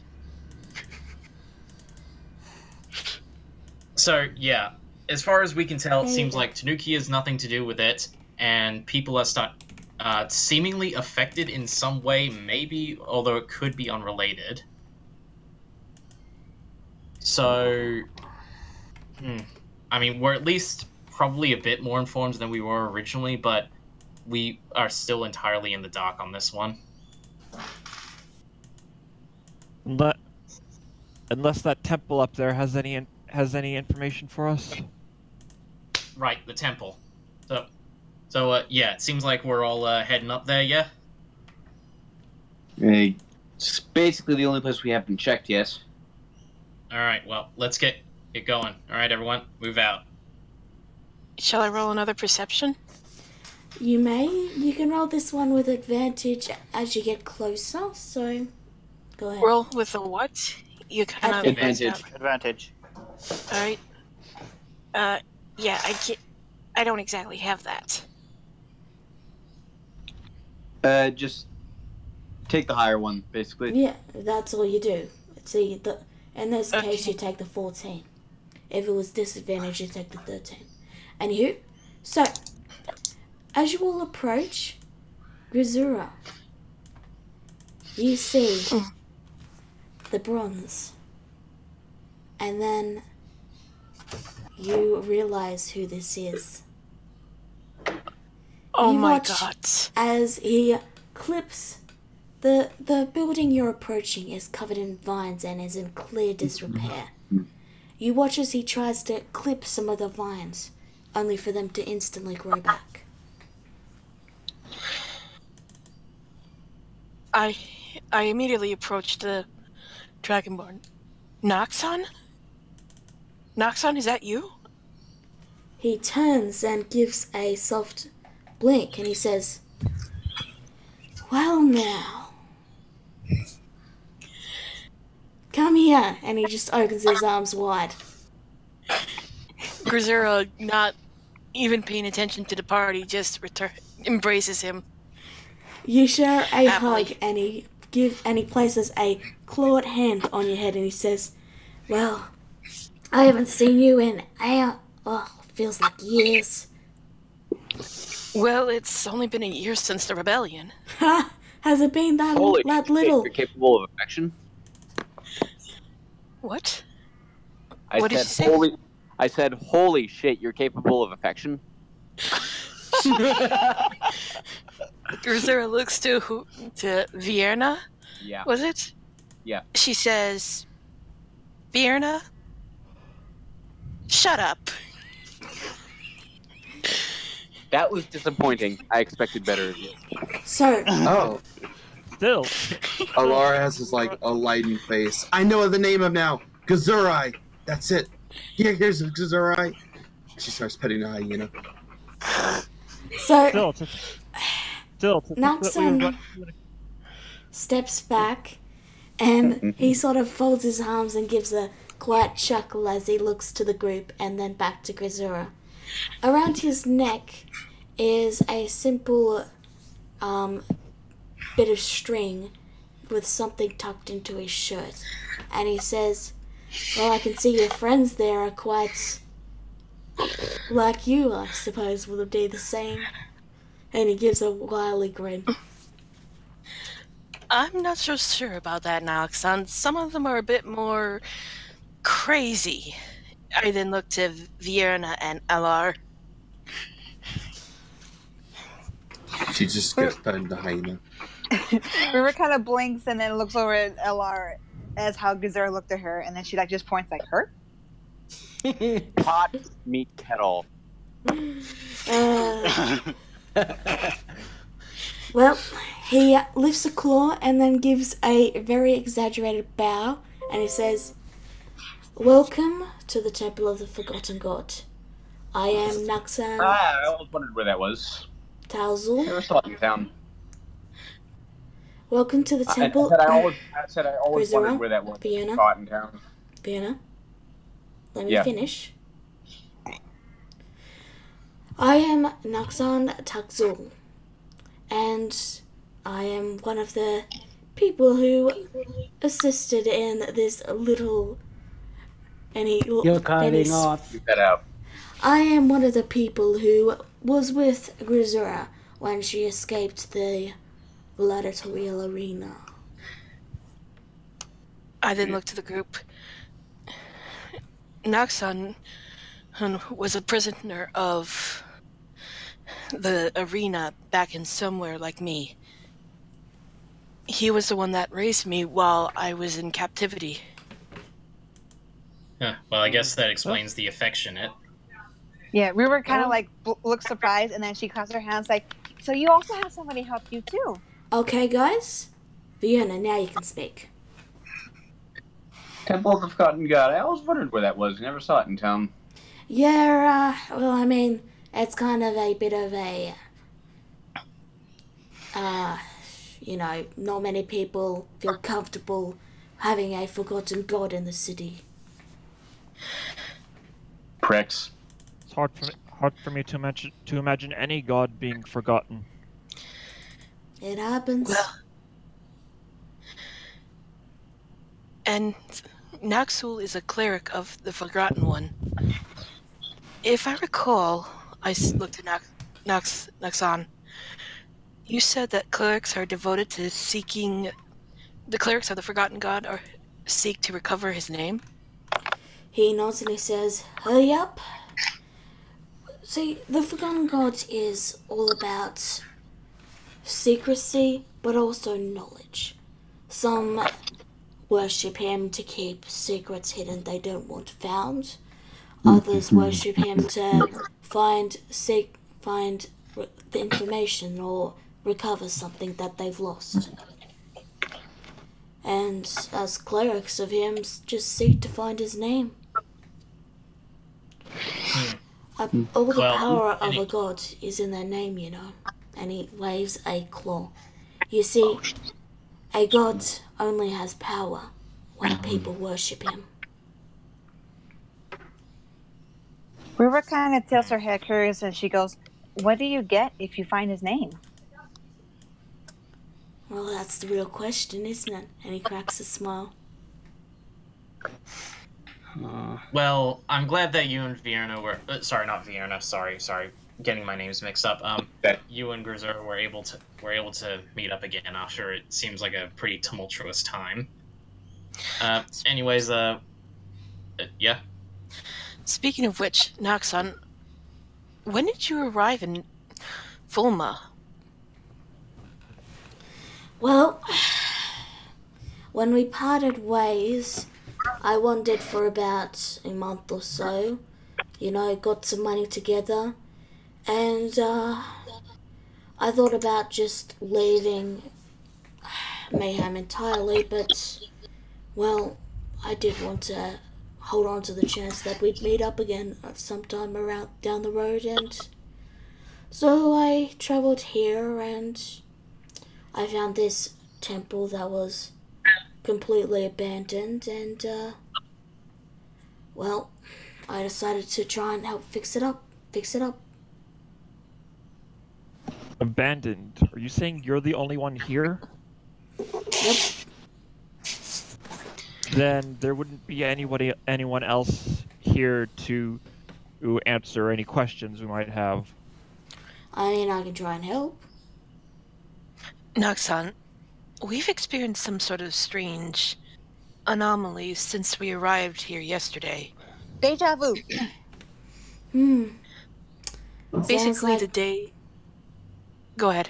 So, yeah, as far as we can tell, it seems like Tanuki has nothing to do with it, and people are seemingly affected in some way, maybe, although it could be unrelated. So, I mean, we're at least probably a bit more informed than we were originally, but we are still entirely in the dark on this one. Unless that temple up there has any information for us. Right, the temple. So yeah, it seems like we're all heading up there, yeah? It's basically the only place we haven't checked yet. Alright, well, let's get going. Alright, everyone, move out. Shall I roll another perception? You may. You can roll this one with advantage as you get closer, so go ahead. Roll with a what? You kind of Advantage. Alright. Yeah, I don't exactly have that. Just take the higher one, basically. Yeah, that's all you do. See, in this case, you take the 14. If it was disadvantage, you take the 13. Anywho, so, as you all approach Grisura, you see the bronze. And then you realize who this is. Oh you my watch god. as he clips the building you're approaching is covered in vines and is in clear disrepair. You watch as he tries to clip some of the vines, only for them to instantly grow back. I immediately approached the Dragonborn. Noxon? Noxon, is that you? He turns and gives a soft blink and he says, "Well now, come here. And he just opens his arms wide. Grisura, not even paying attention to the party, just embraces him. You share a Happily. hug, and he places a clawed hand on your head, and he says, "Well, I haven't seen you in feels like years." Well, it's only been a year since the rebellion. Ha! Has it been that Holy that shit, little? you're capable of affection? What? I What did said, you say? holy. I said, holy shit, you're capable of affection? Grisura looks to Vierna. Yeah. Was it? Yeah. She says, Vierna, shut up. That was disappointing. I expected better of you. So, Oh, Still. Alara has this like a lighting face. I know the name of now. Gazurai. That's it. Here's Gazurai. She starts petting the hyena. so Still. Naxon steps back, and he sort of folds his arms and gives a quiet chuckle as he looks to the group and then back to Grisura. Around his neck is a simple bit of string with something tucked into his shirt. And he says, "Well, I can see your friends there are quite like you, I suppose, would be the same." And he gives a wily grin. I'm not so sure about that, Naxon. Some of them are a bit more crazy. I then look to Vierna and Alar. She just gets petting the hyena. River kind of blinks and then looks over at LR as how Gazera looked at her, and then she like just points like her. Pot meat kettle. Well, he lifts a claw and then gives a very exaggerated bow, and he says, "Welcome to the Temple of the Forgotten God. I am Naxan I always wondered where that was. Talzul. Never saw it in town. Welcome to the temple." I said I always Grisura, wondered where that was. Vienna. Saw it in town. Vienna, let me Yeah. finish. I am Naxan Takzul, and I am one of the people who assisted in this little. And You're cutting off. Keep that out. I am one of the people who was with Grisura when she escaped the gladiatorial arena. I then look to the group. Naxon was a prisoner of the arena back in somewhere like me. He was the one that raised me while I was in captivity. Huh, well, I guess that explains the affectionate. Yeah, River kind of like looks surprised, and then she claps her hands like, "So you also have somebody help you too?" Okay, guys? Vienna, now you can speak. Temple of the Forgotten God. I always wondered where that was. Never saw it in town. Yeah, well, I mean, it's kind of a bit of a, not many people feel comfortable having a forgotten god in the city. Pricks. It's hard for me to imagine any god being forgotten. It happens. Well, and Naxul is a cleric of the Forgotten One. If I recall, I looked at Naxon. You said that clerics are devoted to seeking. The clerics of the Forgotten God are seek to recover his name. He nods and he says, "Hurry up." See, the Forgotten God is all about secrecy, but also knowledge. Some worship him to keep secrets hidden they don't want found. Others worship him to find the information or recover something that they've lost. And as clerics of him, just seek to find his name. All the Well, power of a god is in their name, you know. And he waves a claw. You see, a god only has power when people worship him. River kind of tilts her head curious and she goes, "What do you get if you find his name?" Well, that's the real question, isn't it? And he cracks a smile. Well, I'm glad that you and Vienna were... sorry, not Vienna. Sorry. Getting my names mixed up. You and Grizzur were able to meet up again after it seems like a pretty tumultuous time. Anyways, yeah? Speaking of which, Noxon, when did you arrive in Fulma? Well, when we parted ways, I wandered for about a month or so. You know, got some money together. And I thought about just leaving Mayhem entirely, but, well, I did want to hold on to the chance that we'd meet up again sometime around down the road, and so I traveled here and I found this temple that was completely abandoned, and well, I decided to try and help fix it up. Abandoned? Are you saying you're the only one here? Yep. Then there wouldn't be anyone else here to answer any questions we might have. I mean, I can try and help. Noxon, we've experienced some sort of strange anomalies since we arrived here yesterday. Deja vu. Basically, like... the day... Go ahead.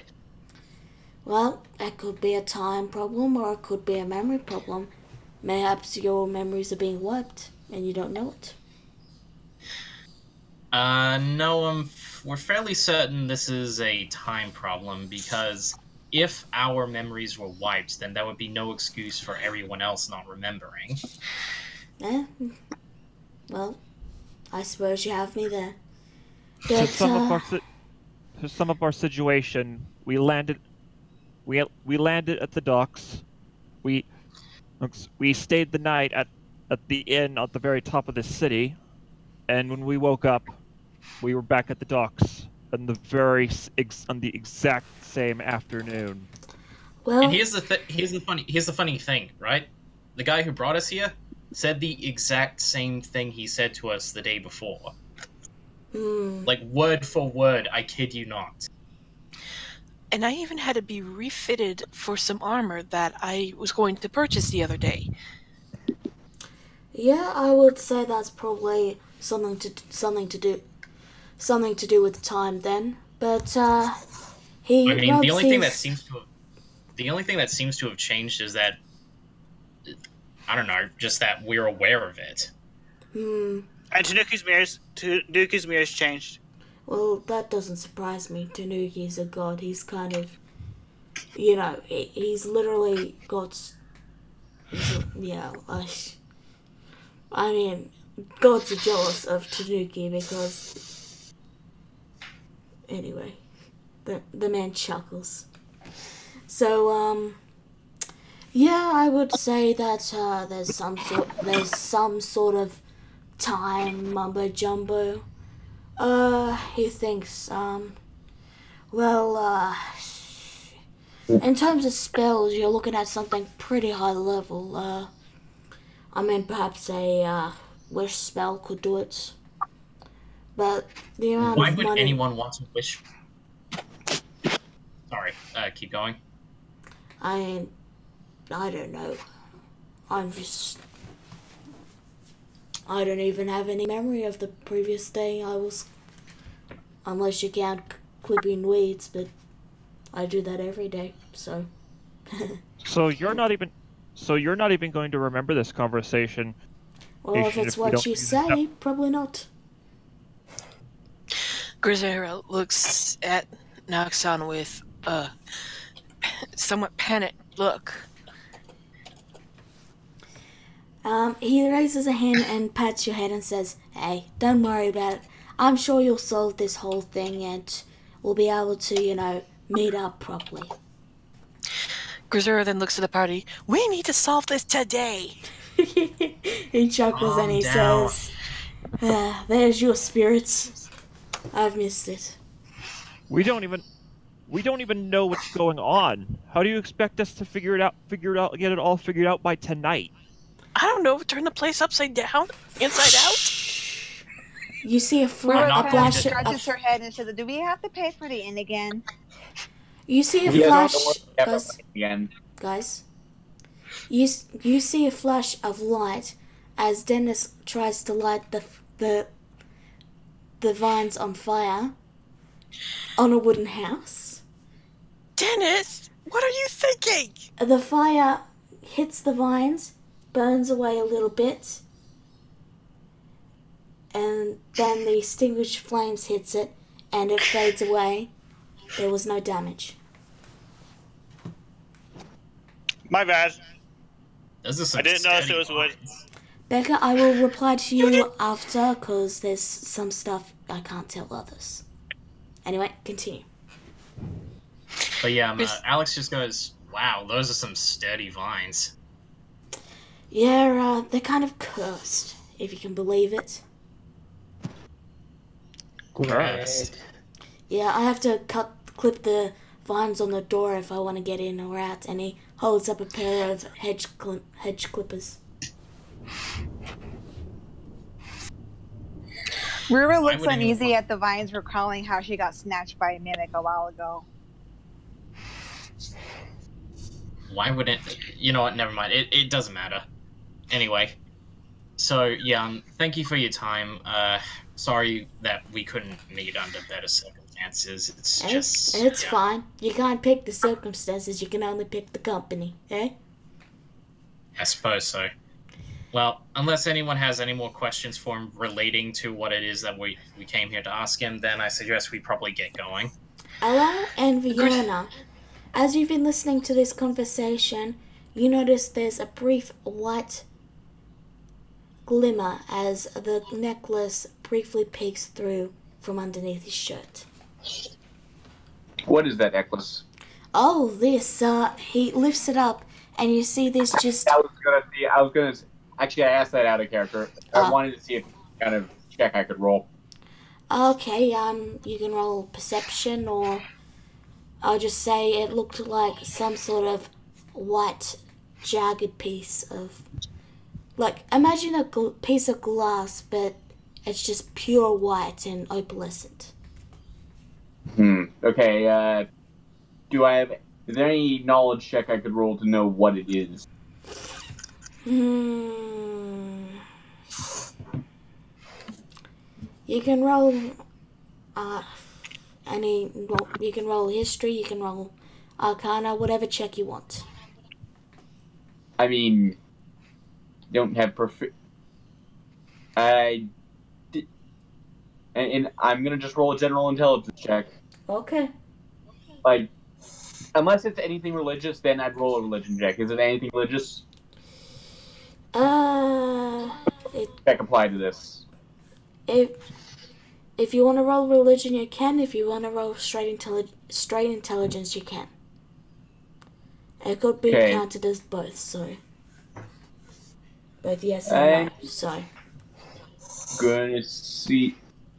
Well, it could be a time problem or it could be a memory problem. Perhaps your memories are being wiped and you don't know it. No, we're fairly certain this is a time problem, because if our memories were wiped, then that would be no excuse for everyone else not remembering. Well, I suppose you have me there. To sum up our situation, we landed at the docks. We stayed the night at the inn at the very top of the city, and when we woke up, we were back at the docks on the exact same afternoon. Well, and here's the funny thing, right? The guy who brought us here said the exact same thing he said to us the day before. Like, word for word, I kid you not. And I even had to be refitted for some armor that I was going to purchase the other day. Yeah, I would say that's probably something to do with the time then. But the only thing that seems to have changed is that, I don't know, just that we're aware of it. And Tanuki's mirrors changed. Well, that doesn't surprise me. Tanuki's a god. He's kind of, you know, he's literally got, I mean, gods are jealous of Tanuki because, anyway, the man chuckles. So, yeah, I would say that there's some sort of time mumbo jumbo. He thinks, in terms of spells, you're looking at something pretty high level. I mean, perhaps a wish spell could do it, but the amount Why of would money... anyone want to wish? Sorry, keep going. I mean, I don't know. I don't even have any memory of the previous day unless you count clipping weeds, but I do that every day, so. So you're not even going to remember this conversation. Well, if it's what you say, probably not. Grizzera looks at Noxon with a somewhat panicked look. He raises a hand and pats your head and says, "Hey, don't worry about it. I'm sure you'll solve this whole thing and we'll be able to, meet up properly." Grisura then looks at the party. We need to solve this today. He chuckles and he down. says, there's your spirits. I've missed it. We don't even know what's going on. How do you expect us to get it all figured out by tonight? I don't know. Turn the place upside down, inside out. You see a flash scratches her head and says, "Do we have to pay for the inn again?" You see a flash, guys. You see a flash of light as Dennis tries to light the vines on fire on a wooden house. Dennis, what are you thinking? The fire hits the vines, burns away a little bit, and then the extinguished flames hits it, and it fades away. There was no damage. My bad. Those are some I didn't notice steady it was wood. vines. Becca, I will reply to you after, because there's some stuff I can't tell others. Anyway, continue. But yeah, Alex just goes, wow, those are some sturdy vines. Yeah, they're kind of cursed, if you can believe it. Cursed. Yeah, I have to clip the vines on the door if I want to get in or out, and he holds up a pair of hedge clippers. Rura looks uneasy at the vines, recalling how she got snatched by a mimic a while ago. Why would it? You know what? Never mind. It doesn't matter. Anyway, so yeah, thank you for your time. Sorry that we couldn't meet under better circumstances. It's fine. You can't pick the circumstances. You can only pick the company, eh? I suppose so. Well, unless anyone has any more questions for him relating to what it is that we came here to ask him, then I suggest we probably get going. Ella and Fiona, as you've been listening to this conversation, you notice there's a brief white glimmer as the necklace briefly peeks through from underneath his shirt. What is that necklace? Oh, this, he lifts it up, and you see this just... Actually, I asked that out of character. I wanted to see if kind of check I could roll. Okay, you can roll perception, or I'll just say it looked like some sort of white, jagged piece of... Like, imagine a piece of glass, but it's just pure white and opalescent. Okay, is there any knowledge check I could roll to know what it is? You can roll you can roll history, you can roll arcana, whatever check you want. I mean, don't have perfect. And I'm gonna just roll a general intelligence check. Okay. Like, unless it's anything religious, then I'd roll a religion check. Is it anything religious? Check apply to this. If you want to roll religion, you can. If you want to roll straight intelligence, you can. It could be counted as both, so. Both yes and no, so. Gonna see.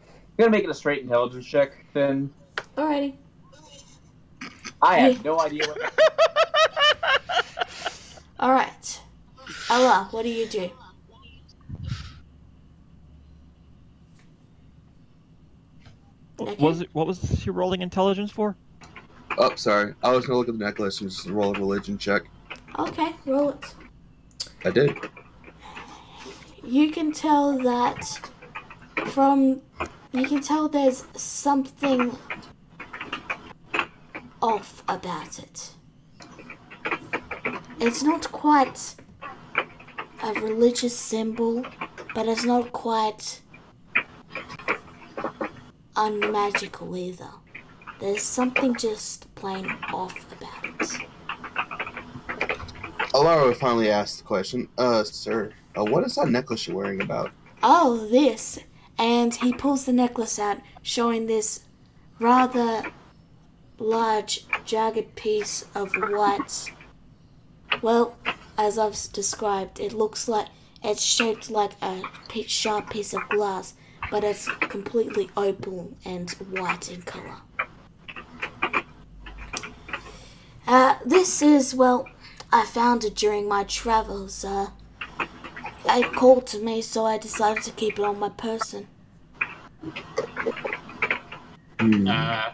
I'm gonna make it a straight intelligence check then. Alrighty. I have no idea what. Alright. Ella, what do you do? What was he rolling intelligence for? Oh, sorry. I was gonna look at the necklace and just roll a religion check. Okay, roll it. I did. You can tell that you can tell there's something off about it. It's not quite a religious symbol, but it's not quite unmagical either. There's something just plain off about it. Alara finally asked the question, sir, what is that necklace you're wearing about? Oh, this. And he pulls the necklace out, showing this rather large, jagged piece of white Well, as I've described, it looks like it's shaped like a sharp piece of glass, but it's completely opal and white in colour. This is, well, I found it during my travels. It called to me, so I decided to keep it on my person.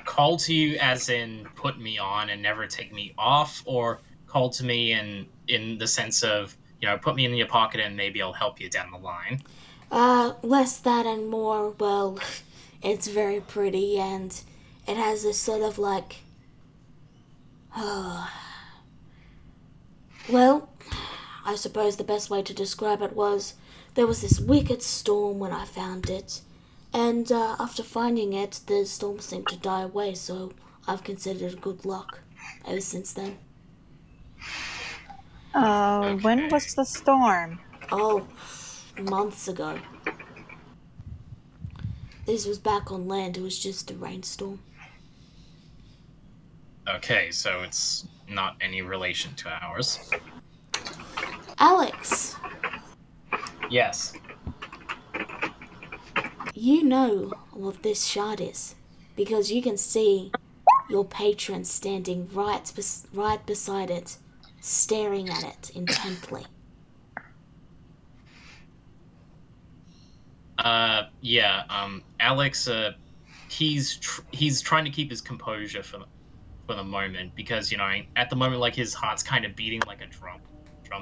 Call to you as in put me on and never take me off, or call to me in the sense of, put me in your pocket and maybe I'll help you down the line? Less that and more, well, it's very pretty and it has this sort of like... Well, I suppose the best way to describe it was there was this wicked storm when I found it, and after finding it, the storm seemed to die away, so I've considered it good luck ever since then. When was the storm? Oh, months ago. This was back on land, it was just a rainstorm. Okay, so it's not any relation to ours. Alex! Yes. You know what this shard is, because you can see your patron standing right beside it, staring at it intently. Alex, he's trying to keep his composure for the moment, because at the moment, like, his heart's kind of beating like a drum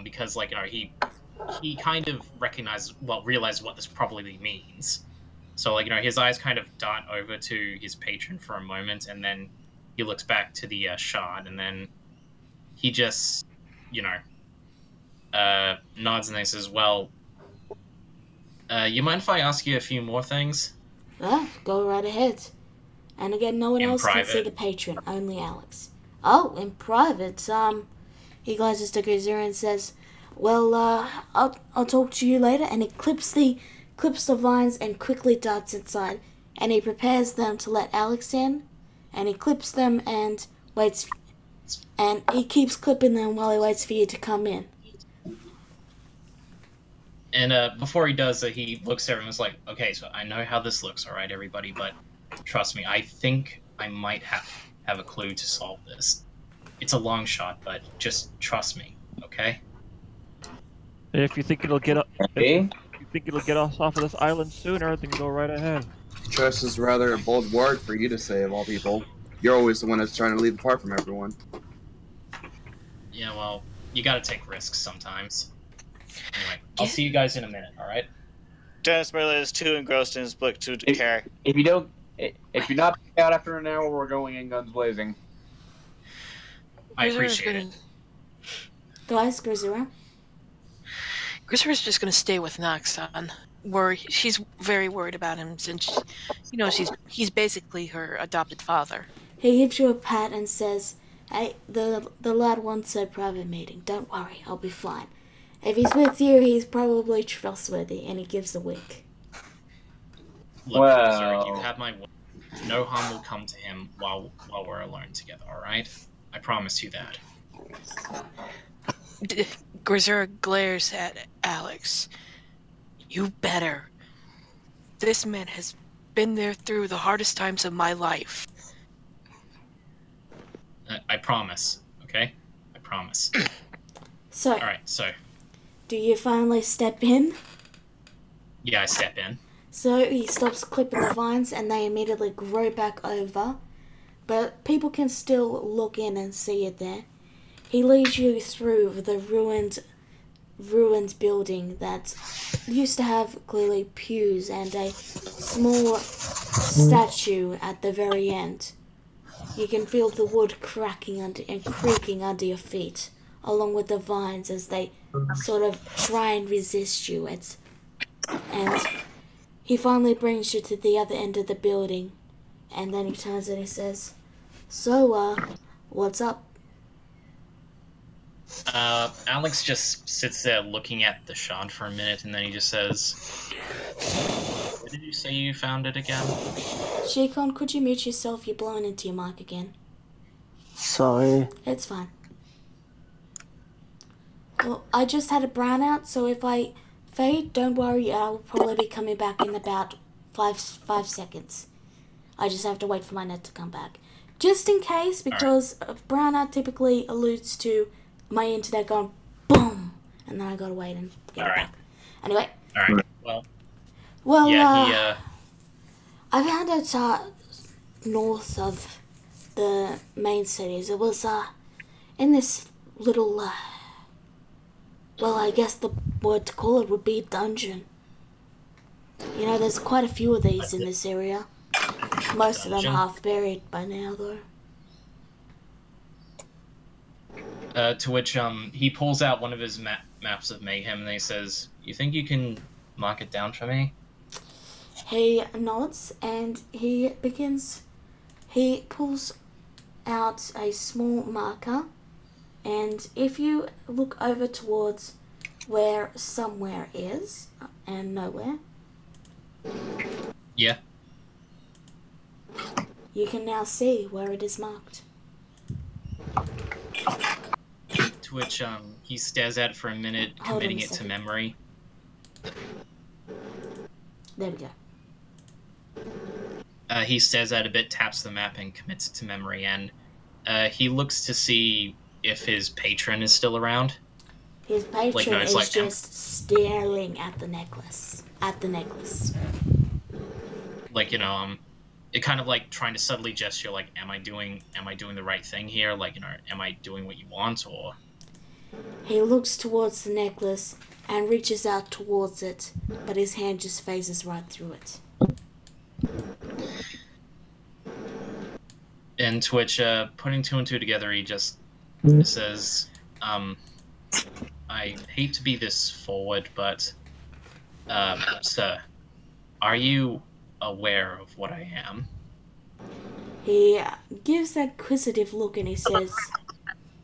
because, like, he kind of realized what this probably means. So, like, his eyes kind of dart over to his patron for a moment, and then he looks back to the shard, and then he just nods and then says, well, you mind if I ask you a few more things? Go right ahead. And again, no one else can see the patron, only Alex. Oh, in private, he glances to Gazira and says, well, I'll talk to you later, and he clips the vines and quickly darts inside, and he prepares them to let Alex in, and he clips them and waits, and he keeps clipping them while he waits for you to come in. And before he does, he looks at everyone and is like, okay, so I know how this looks, all right, everybody, but trust me, I think I might have a clue to solve this. It's a long shot, but just trust me, okay? If you think it'll get us off of this island sooner, then go right ahead. Trust is rather a bold word for you to say, of all people. You're always the one that's trying to lead apart from everyone. Yeah, well, you gotta take risks sometimes. Anyway, I'll see you guys in a minute, alright? Dennis Miller is too engrossed in his book to care. If you're not out after an hour, we're going in guns blazing. I appreciate it. Guys, Grisera? Grisera's just going to stay with Noxon. She's very worried about him since, he's basically her adopted father. He gives you a pat and says, hey, the lad wants a private meeting. Don't worry, I'll be fine. If he's with you, he's probably trustworthy, and he gives a wink. Look, sir, you have my word. No harm will come to him while we're alone together, alright? I promise you that. Grisera glares at Alex. You better. This man has been there through the hardest times of my life. I promise, okay? I promise. So. Alright, so. Do you finally step in? Yeah, I step in. So he stops clipping the vines and they immediately grow back over. But people can still look in and see it there. He leads you through the ruined building that used to have clearly pews and a small statue at the very end. You can feel the wood cracking and creaking under your feet, along with the vines as they sort of try and resist you. And he finally brings you to the other end of the building, and then he turns and he says, so, what's up? Alex just sits there looking at the shard for a minute, and then he just says, where did you say you found it again? Shikon, could you mute yourself? You're blowing into your mic again. Sorry. It's fine. Well, I just had a brownout, so if I fade, don't worry, I'll probably be coming back in about five seconds. I just have to wait for my net to come back. Just in case, because a brownout typically alludes to my internet going boom, and then I gotta wait and get it back. Anyway. Alright, Well, yeah, I found out north of the main cities. It was in this little, well, I guess the word to call it would be dungeon. You know, there's quite a few of these in this area. Most of them half buried by now, though. To which he pulls out one of his maps of Mayhem and he says, "You think you can mark it down for me?" He nods and he pulls out a small marker, and if you look over towards where somewhere is and nowhere, yeah, you can now see where it is marked. To which he stares at it for a minute, committing it to memory. There we go. He stares at it a bit, taps the map, and commits it to memory, and he looks to see if his patron is still around. His patron is just staring at the necklace. Like, you know, it kind of like trying to subtly gesture, like, am I doing the right thing here? Like, you know, am I doing what you want, or... He looks towards the necklace and reaches out towards it, but his hand just phases right through it. And to which, putting two and two together, he just says, I hate to be this forward, but, sir, are you aware of what I am? He gives that inquisitive look and he says,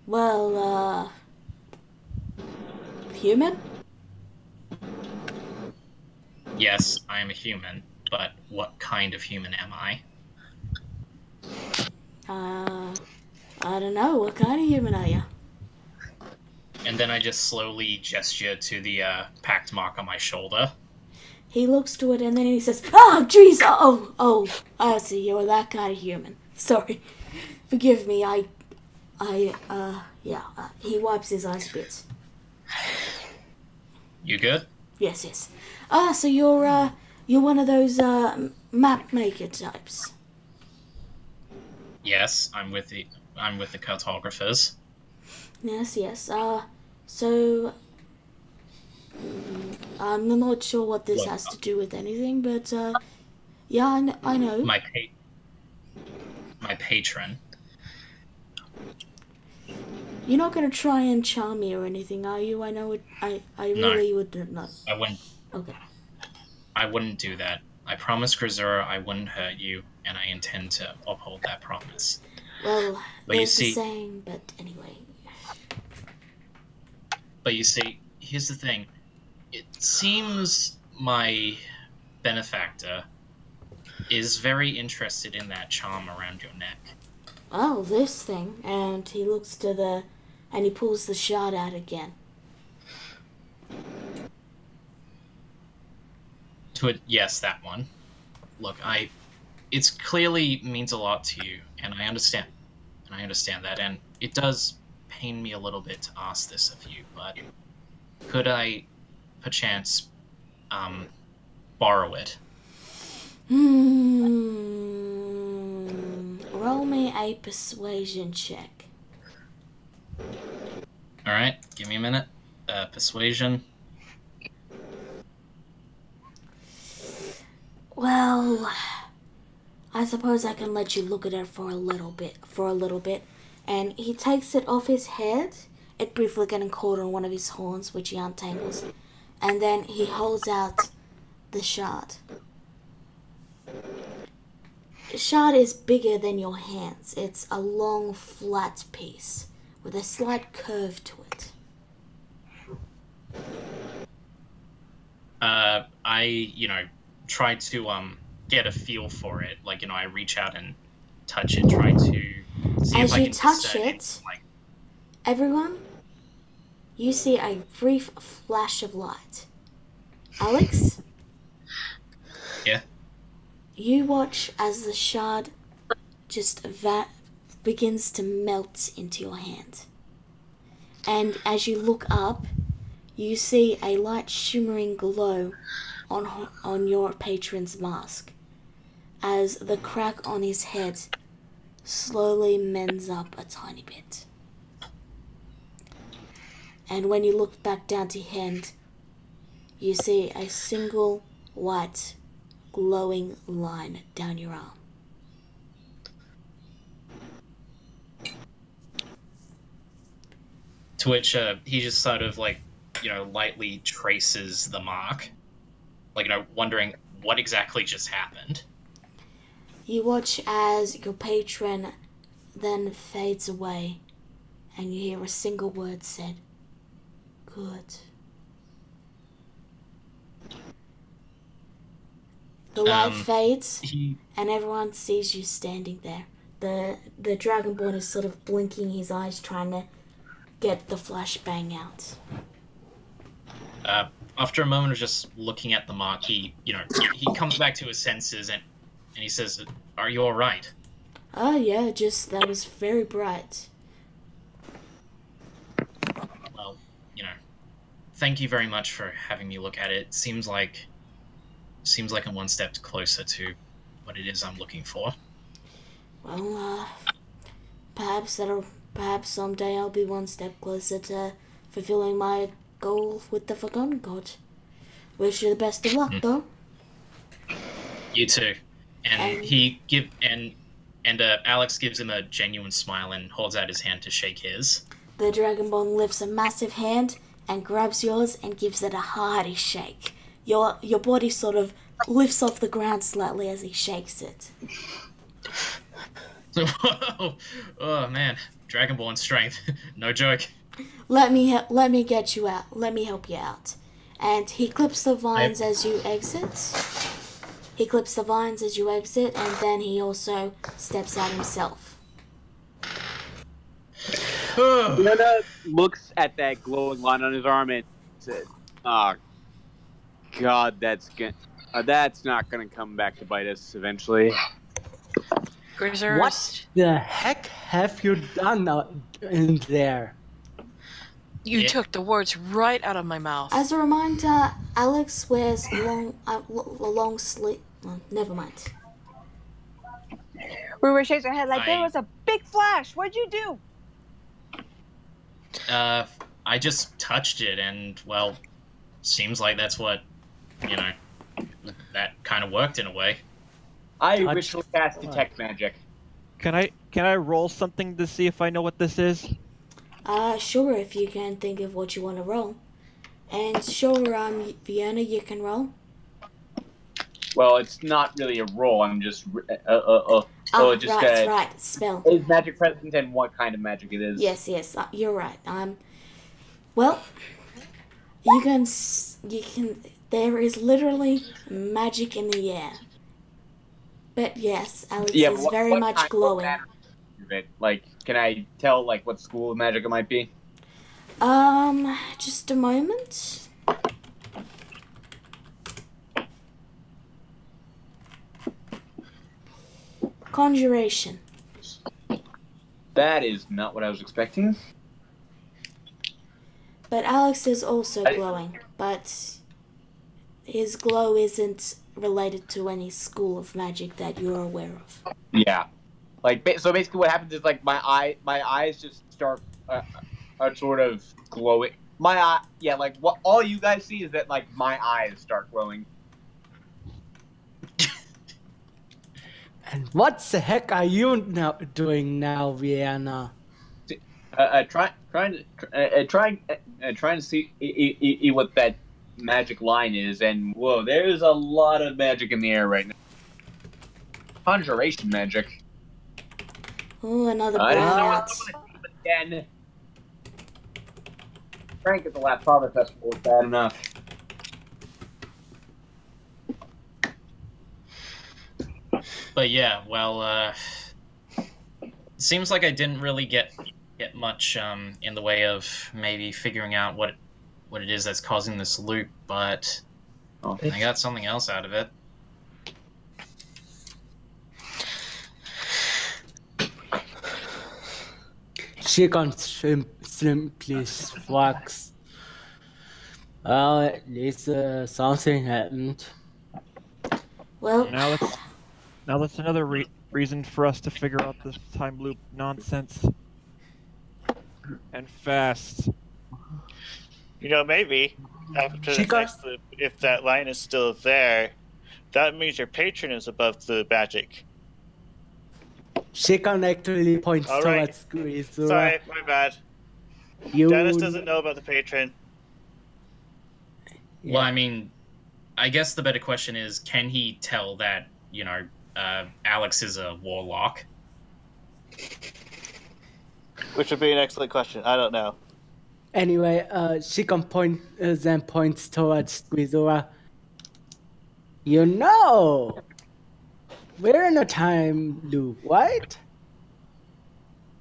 well, human? Yes, I am a human, but what kind of human am I? I don't know. What kind of human are you? And then I just slowly gesture to the packed mark on my shoulder. He looks to it and then he says, "Oh, jeez! Oh, I see. You're that kind of human. Sorry. Forgive me. He wipes his eyes a bit. You good? Yes. So you're one of those, map maker types? Yes, I'm with the cartographers. Yes. So... I'm not sure what this has to do with anything, but, yeah, I know. My patron. You're not gonna try and charm me or anything, are you? I know it. I really would not. I wouldn't. Okay. I wouldn't do that. I promised Grisura I wouldn't hurt you, and I intend to uphold that promise. Well, but there's a saying, but anyway. But you see, here's the thing. It seems my benefactor is very interested in that charm around your neck. Oh, this thing. And he looks to and he pulls the shard out again. Yes, that one. Look, it's clearly means a lot to you, and I understand that, and it does pain me a little bit to ask this of you, but could I, perchance, borrow it? Roll me a persuasion check. Alright, give me a minute. Persuasion. Well, I suppose I can let you look at it for a little bit. And he takes it off his head, it briefly getting caught on one of his horns, which he untangles. And then he holds out the shard. The shard is bigger than your hands. It's a long, flat piece with a slight curve to it. I, try to get a feel for it. Like, I reach out and touch it, try to see if I can touch it, everyone, you see a brief flash of light. Alex? Yeah? You watch as the shard just begins to melt into your hand. And as you look up, you see a light shimmering glow on your patron's mask as the crack on his head slowly mends up a tiny bit. And when you look back down to your hand, you see a single white glowing line down your arm. To which he just sort of like, lightly traces the mark. Like, wondering what exactly just happened. You watch as your patron then fades away and you hear a single word said, "Good." The light fades and everyone sees you standing there. The Dragonborn is sort of blinking his eyes trying to get the flashbang out. After a moment of just looking at the mark, he comes back to his senses and he says, "Are you all right?" Oh yeah, just that was very bright. Well, thank you very much for having me look at it. Seems like I'm one step closer to what it is I'm looking for. Well, perhaps someday I'll be one step closer to fulfilling my goal with the Forgotten God. Wish you the best of luck, though. You too. And Alex gives him a genuine smile and holds out his hand to shake his. The Dragonborn lifts a massive hand and grabs yours and gives it a hearty shake. Your body sort of lifts off the ground slightly as he shakes it. Whoa! Oh man, Dragonborn strength, no joke. Let me get you out. Let me help you out. And he clips the vines as you exit. And then he also steps out himself. Fiona looks at that glowing line on his arm and says, "Oh, God, that's not gonna come back to bite us eventually." Grizzers. What the heck have you done out in there? You took the words right out of my mouth. As a reminder, Alex wears long sleeve. Well, never mind. Ruber shakes her head like there was a big flash. What'd you do? I just touched it, and well, seems like that's what that kind of worked in a way. I ritual cast detect magic. Can I roll something to see if I know what this is? Sure, if you can think of what you want to roll. And sure, Fiona, you can roll. Well, it's not really a roll. I'm just right. Spell. Is magic present and what kind of magic it is? Yes, you're right. Well, you can. There is literally magic in the air. But yes, Alex is very much glowing. Like, can I tell what school of magic it might be? Just a moment. Conjuration. That is not what I was expecting. But Alex is also glowing, but his glow isn't related to any school of magic that you're aware of. Yeah. So basically what happens is my eyes just start are sort of glowing. What all you guys see is that my eyes start glowing. And what the heck are you doing now, Vienna? Trying to see what that magic line is, and whoa, there's a lot of magic in the air right now. Conjuration magic. Oh, another I don't know blast. what I'm gonna do again. Frank at the last Harvest Festival was bad enough. But yeah, well, seems like I didn't really get get much in the way of maybe figuring out what it is that's causing this loop, but I got something else out of it. She can simply shrugs. Well, at least something happened. Well, Now that's another reason for us to figure out this time loop nonsense. And fast. You know, maybe after the next loop, if that line is still there, that means your patron is above the magic. She can actually point All right. towards Grisura. Sorry, my bad. You... Dennis doesn't know about the patron. Well, I mean, I guess the better question is, can he tell that, Alex is a warlock? Which would be an excellent question. I don't know. Anyway, she can then points towards Grisura. We're in a time loop, right?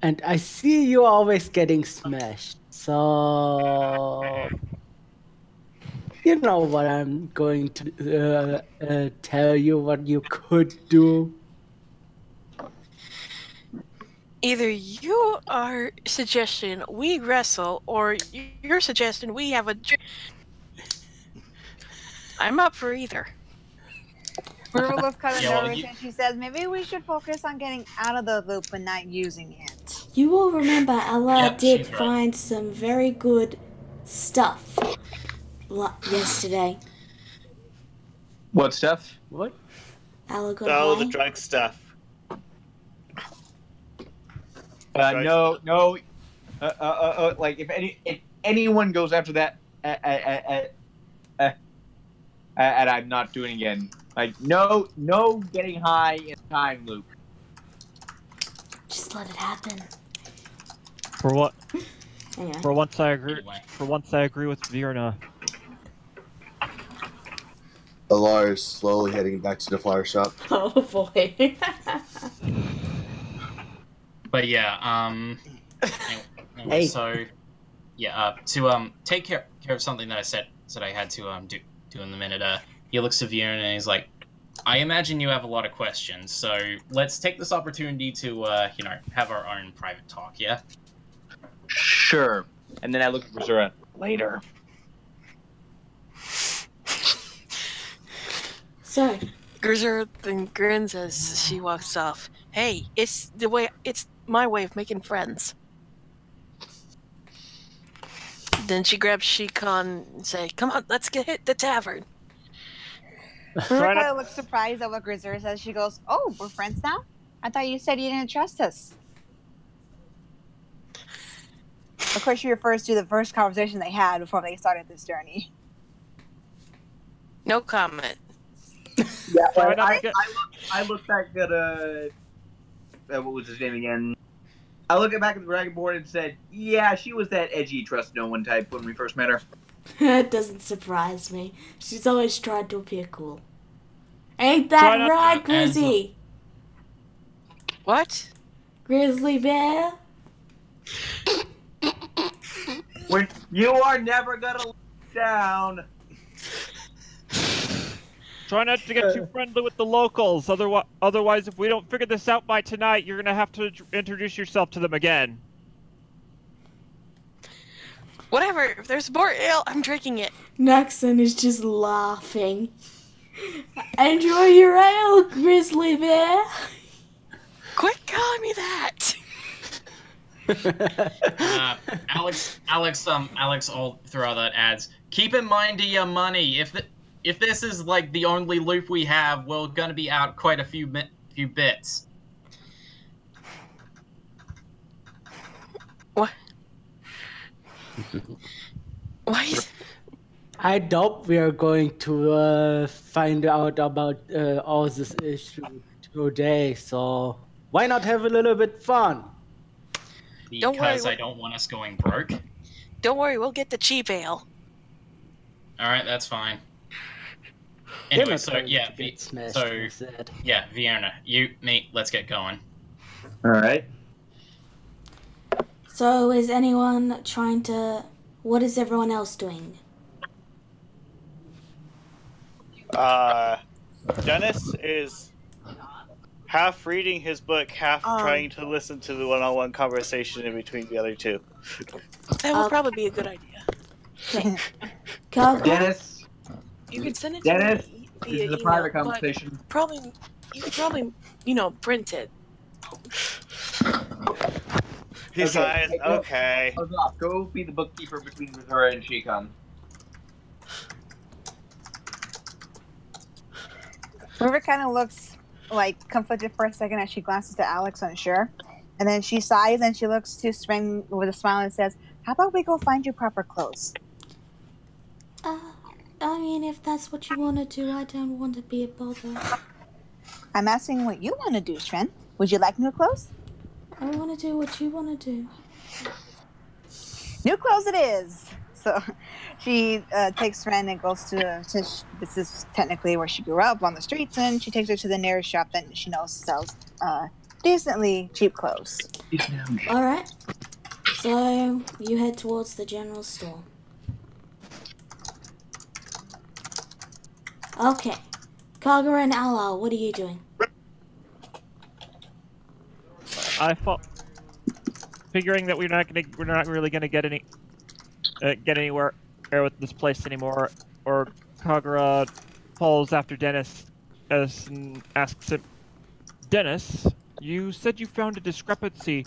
And I see you always getting smashed. So, you know what I'm going to tell you what you could do. Either you are suggesting we wrestle, or you're suggesting we have a... I'm up for either. Rulov cut a nervous and she says, maybe we should focus on getting out of the loop and not using it. you will remember Ella did find some very good stuff yesterday. What stuff? What? Ella got Oh, high. the drug stuff. No. Like if anyone goes after that, and I'm not doing it again. Like no getting high in time loop. Just let it happen. For what? Anyway. For once I agree. For once I agree with Virna. Alar is slowly heading back to the flower shop. Oh boy. But yeah, anyway, Hey. so yeah, to take care of something that I said I had to do in the minute. He looks to Viren and he's like, I imagine you have a lot of questions, so let's take this opportunity to have our own private talk. Yeah. Sure. And then I look at Grisura later. So, Grisura then grins as she walks off. Hey, it's my way of making friends. Then she grabs Shikon and say, come on, let's hit the tavern. Rulov looks surprised at what Grisura says. She goes, oh, we're friends now? I thought you said you didn't trust us. Of course, she refers to the first conversation they had before they started this journey. No comment. Yeah, well, I look back at what was his name again? I look back at the Dragonborn and said, yeah, she was that edgy, trust no one type when we first met her. it doesn't surprise me. She's always tried to appear cool. Ain't that right, Grizzy? What? Grizzly Bear? When you are never gonna let down. Try not to get too friendly with the locals. Otherwise, if we don't figure this out by tonight, you're gonna have to introduce yourself to them again. Whatever. If there's more ale, I'm drinking it. Naxon is just laughing. Enjoy your ale, Grizzly Bear. Quit calling me that. Alex all throughout that adds, keep in mind your money. If this is like the only loop we have, we're gonna be out quite a few bits. What? Why is... I doubt we are going to find out about all this issue today, so why not have a little bit fun? Because I don't want us going broke. Don't worry, we'll get the cheap ale. Alright, that's fine. Anyway, so yeah, Vienna, you, me, let's get going. Alright. So is anyone trying to... What is everyone else doing? Dennis is half reading his book, half trying to listen to the one-on-one conversation in between the other two. That would probably be a good idea. Okay. Dennis, You could send it Dennis, to me this via is a email, private but conversation. you could probably, print it. He sighs, okay. Go be the bookkeeper between Missouri and Shikon. River kind of looks like conflicted for a second as she glances to Alex, unsure. And then she sighs and she looks to Sven with a smile and says, "How about we go find you proper clothes?" I mean, if that's what you want to do, I don't want to be a bother. I'm asking what you want to do, Sven. Would you like new clothes? I want to do what you want to do. New clothes it is. So she takes Sven and goes to this is technically where she grew up, on the streets, and she takes her to the nearest shop that she knows sells decently cheap clothes. Alright. So you head towards the general store. Okay. Kagura and Ala, what are you doing? I thought, figuring that we're not really gonna get anywhere with this place anymore. Or Kagura follows after Dennis and asks him, "Dennis, you said you found a discrepancy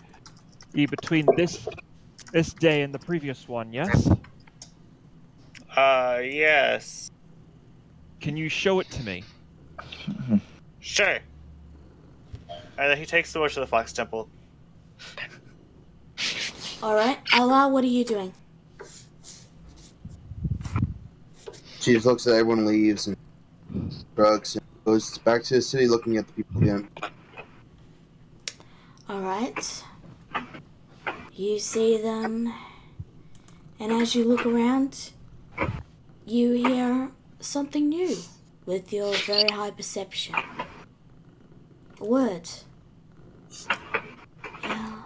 between this day and the previous one, yes?" Yes. Can you show it to me? Sure. And then he takes the horse to the Fox Temple. Alright. Ala, what are you doing? She just looks at everyone leaves and shrugs and goes back to the city looking at the people again. Alright. You see them, and as you look around, you hear something new with your very high perception. A word. Yeah,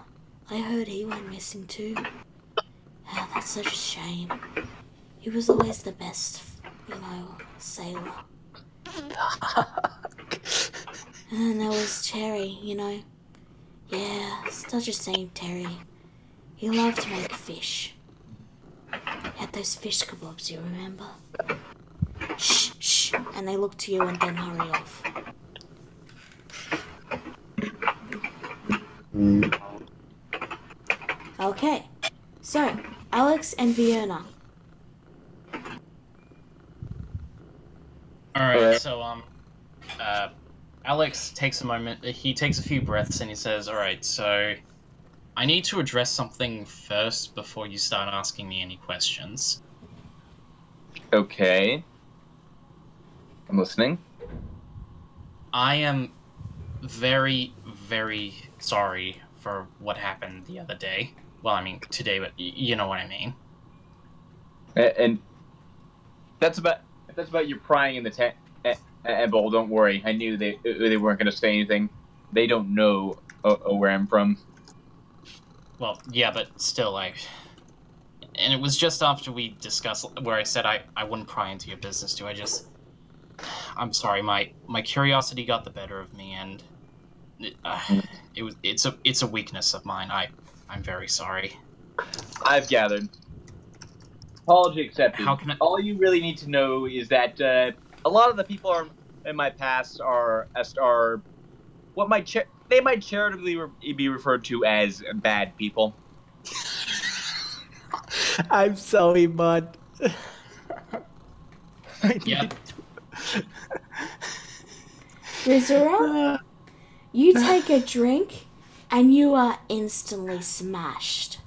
I heard he went missing too. Oh, that's such a shame. He was always the best, sailor. And then there was Terry, Yeah, such a shame, Terry. He loved to make fish. He had those fish kebabs, you remember? Shh, shh. And they look to you and then hurry off. Okay. So, Alex and Fiona. Alright, so, Alex takes a moment, he takes a few breaths and he says, "Alright, so I need to address something first before you start asking me any questions." Okay. I'm listening. I am very, very sorry for what happened the other day. Well, I mean, today, but you know what I mean. And that's about you prying in the tent. And Bull, don't worry. I knew they weren't going to say anything. They don't know where I'm from. Well, yeah, but still, and it was just after we discussed where I said I wouldn't pry into your business, I'm sorry, my curiosity got the better of me, and it's a weakness of mine. I'm very sorry. I've gathered. Apology accepted. How can I... All you really need to know is that a lot of the people in my past are what they might charitably be referred to as bad people. I'm sorry, bud. Yeah. Rizura, you take a drink and you are instantly smashed.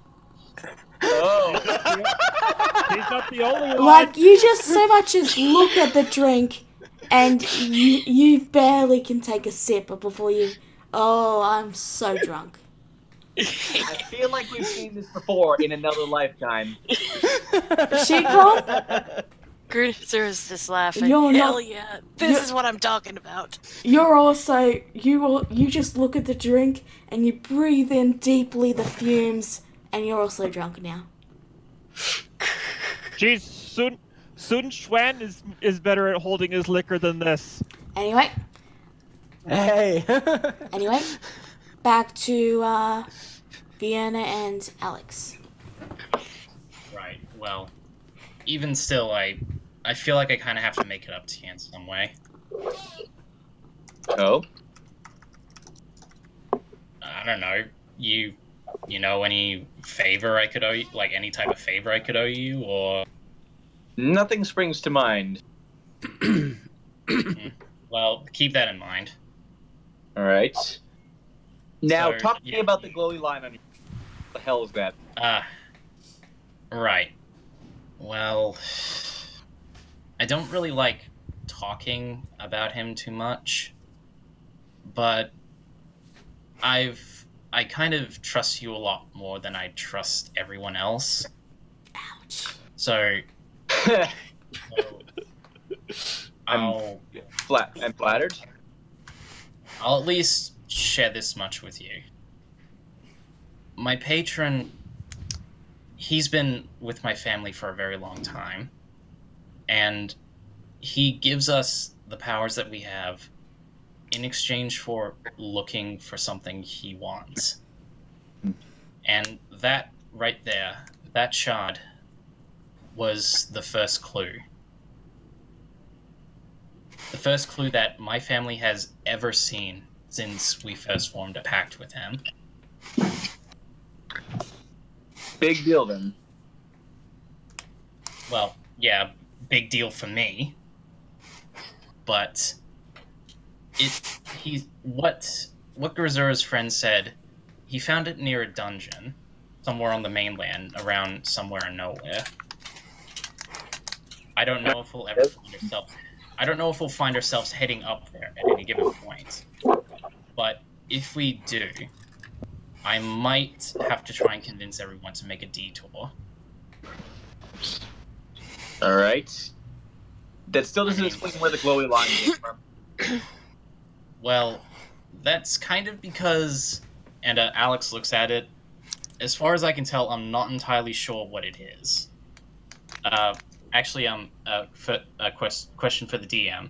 Oh. He's not the only one. Like, you just so much as look at the drink and you barely can take a sip before you... Oh, I'm so drunk. I feel like we've seen this before in another lifetime. Shikon? Grizer's just laughing. You're Hell not, yeah, this is what I'm talking about. You're also... You just look at the drink and you breathe in deeply the fumes And you're also drunk now. Jeez, Sun Xuan is better at holding his liquor than this. Anyway. Hey. Anyway, back to Vienna and Alex. Right. Well, even still, I feel like I kind of have to make it up to you in some way. Oh? I don't know. You know any favor I could owe you? Like, any type of favor I could owe you, or... Nothing springs to mind. Well, keep that in mind. Alright. Now, So, talk to me about the glowy line on your... What the hell is that? Right. Well, I don't really like talking about him too much, but I kind of trust you a lot more than I trust everyone else. Ouch. So I'm flattered. I'll at least share this much with you. My patron, he's been with my family for a very long time, and he gives us the powers that we have in exchange for looking for something he wants. And that right there, that shard, was the first clue. The first clue that my family has ever seen since we first formed a pact with him. Big deal, then. Well, yeah, big deal for me. But what Grazura's friend said, he found it near a dungeon, somewhere on the mainland, around somewhere in nowhere. I don't know if we'll ever find ourselves. I don't know if we'll find ourselves heading up there at any given point. But if we do, I might have to try and convince everyone to make a detour. Alright. That still doesn't explain where the glowy line came from. Well, that's kind of because... And Alex looks at it. As far as I can tell, I'm not entirely sure what it is. Actually, question for the DM.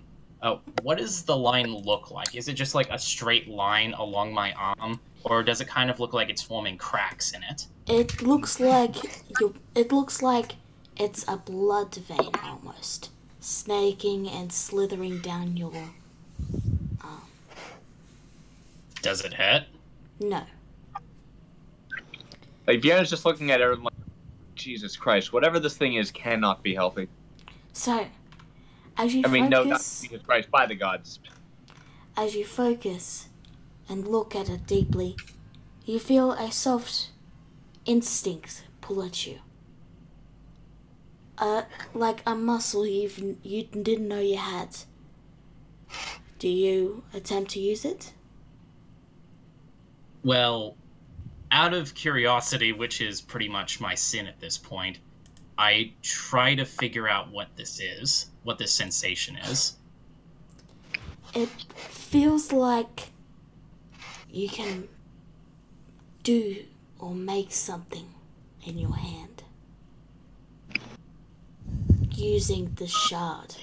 What does the line look like? Is it just like a straight line along my arm, or does it kind of look like it's forming cracks in it? It looks like it's a blood vein almost, snaking and slithering down your arm. Does it hurt? No. Like, Vienna's just looking at everyone like, Jesus Christ, whatever this thing is cannot be healthy. So, as you no, not focus, Jesus Christ, by the gods. as you focus and look at it deeply, you feel a soft instinct pull at you. Like a muscle you didn't know you had. Do you attempt to use it? Well, out of curiosity, which is pretty much my sin at this point, I try to figure out what this is, what this sensation is. It feels like you can do or make something in your hand using the shard.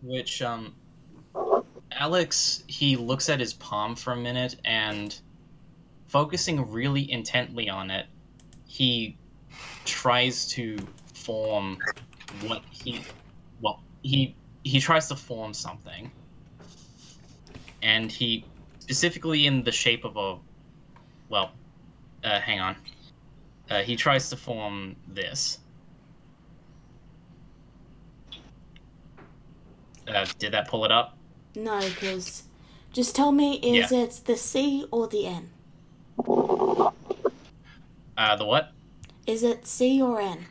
Which, Alex, he looks at his palm for a minute, and focusing really intently on it, he tries to form he tries to form something. And he, specifically in the shape of hang on. He tries to form this. Did that pull it up? No, because just tell me, is it the C or the N? The what? Is it C or N?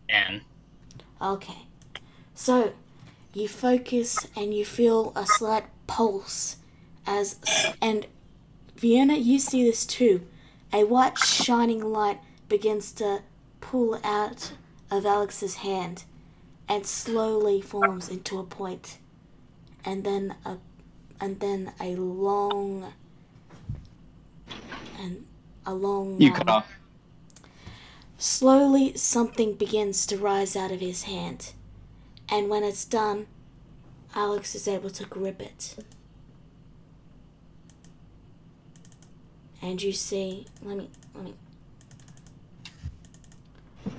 N. Okay. So, you focus and you feel a slight pulse and Vienna, you see this too. A white shining light begins to pull out of Alex's hand and slowly forms into a point. and then a long You cut off. Slowly, something begins to rise out of his hand, and when it's done, Alex is able to grip it. And you see, let me.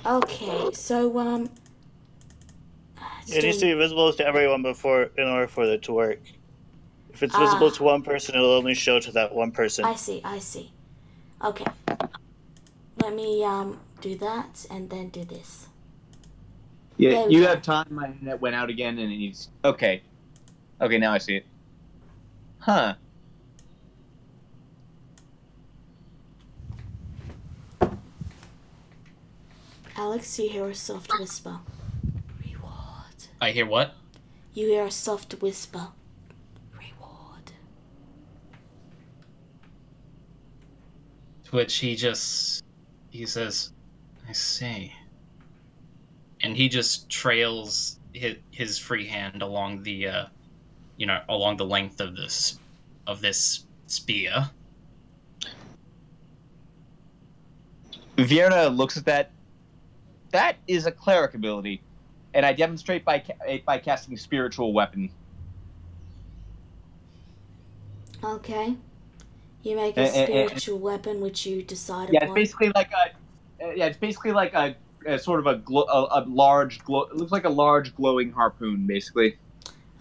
Okay, so It needs to be visible to everyone in order for it to work. If it's visible to one person, it'll only show to that one person. I see. Okay. Let me do that and then do this. Yeah, you have time. My internet went out again, and he's okay. Okay, now I see it. Huh. Alex, you hear a soft whisper. Reward. I hear what? You hear a soft whisper. Reward. To which he says, I see. And he just trails his free hand along the, along the length of this spear. Vierna looks at that. That is a cleric ability, and I demonstrate by casting spiritual weapon. Okay. You make a spiritual weapon which you decide Yeah, upon. it's basically like a sort of a large glow. It looks like a large glowing harpoon, basically.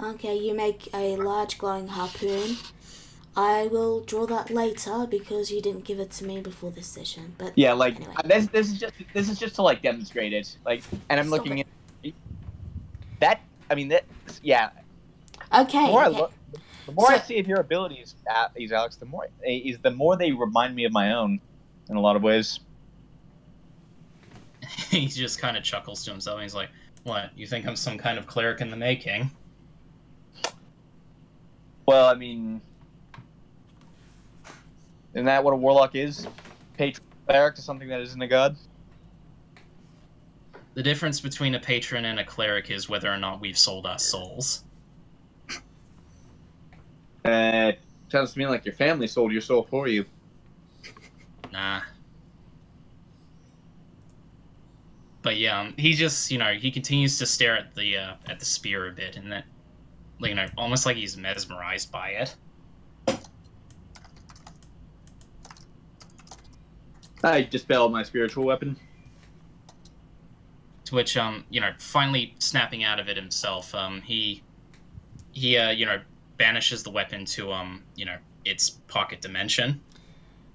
Okay, you make a large glowing harpoon. I will draw that later because you didn't give it to me before this session. But yeah, like anyway. this is just to like demonstrate it. Like, and I'm looking at that. I mean that. Yeah. Okay. The more I see of your abilities, Alex, the more they remind me of my own, in a lot of ways. He just kind of chuckles to himself. And he's like, "What? You think I'm some kind of cleric in the making?" Well, I mean, isn't that what a warlock is? Patron cleric to something that isn't a god? The difference between a patron and a cleric is whether or not we've sold our souls. Sounds to me like your family sold your soul for you. Nah. But yeah, he just, he continues to stare at the spear a bit, and that, almost like he's mesmerized by it. I dispelled my spiritual weapon. To which, finally snapping out of it himself, he banishes the weapon to, its pocket dimension.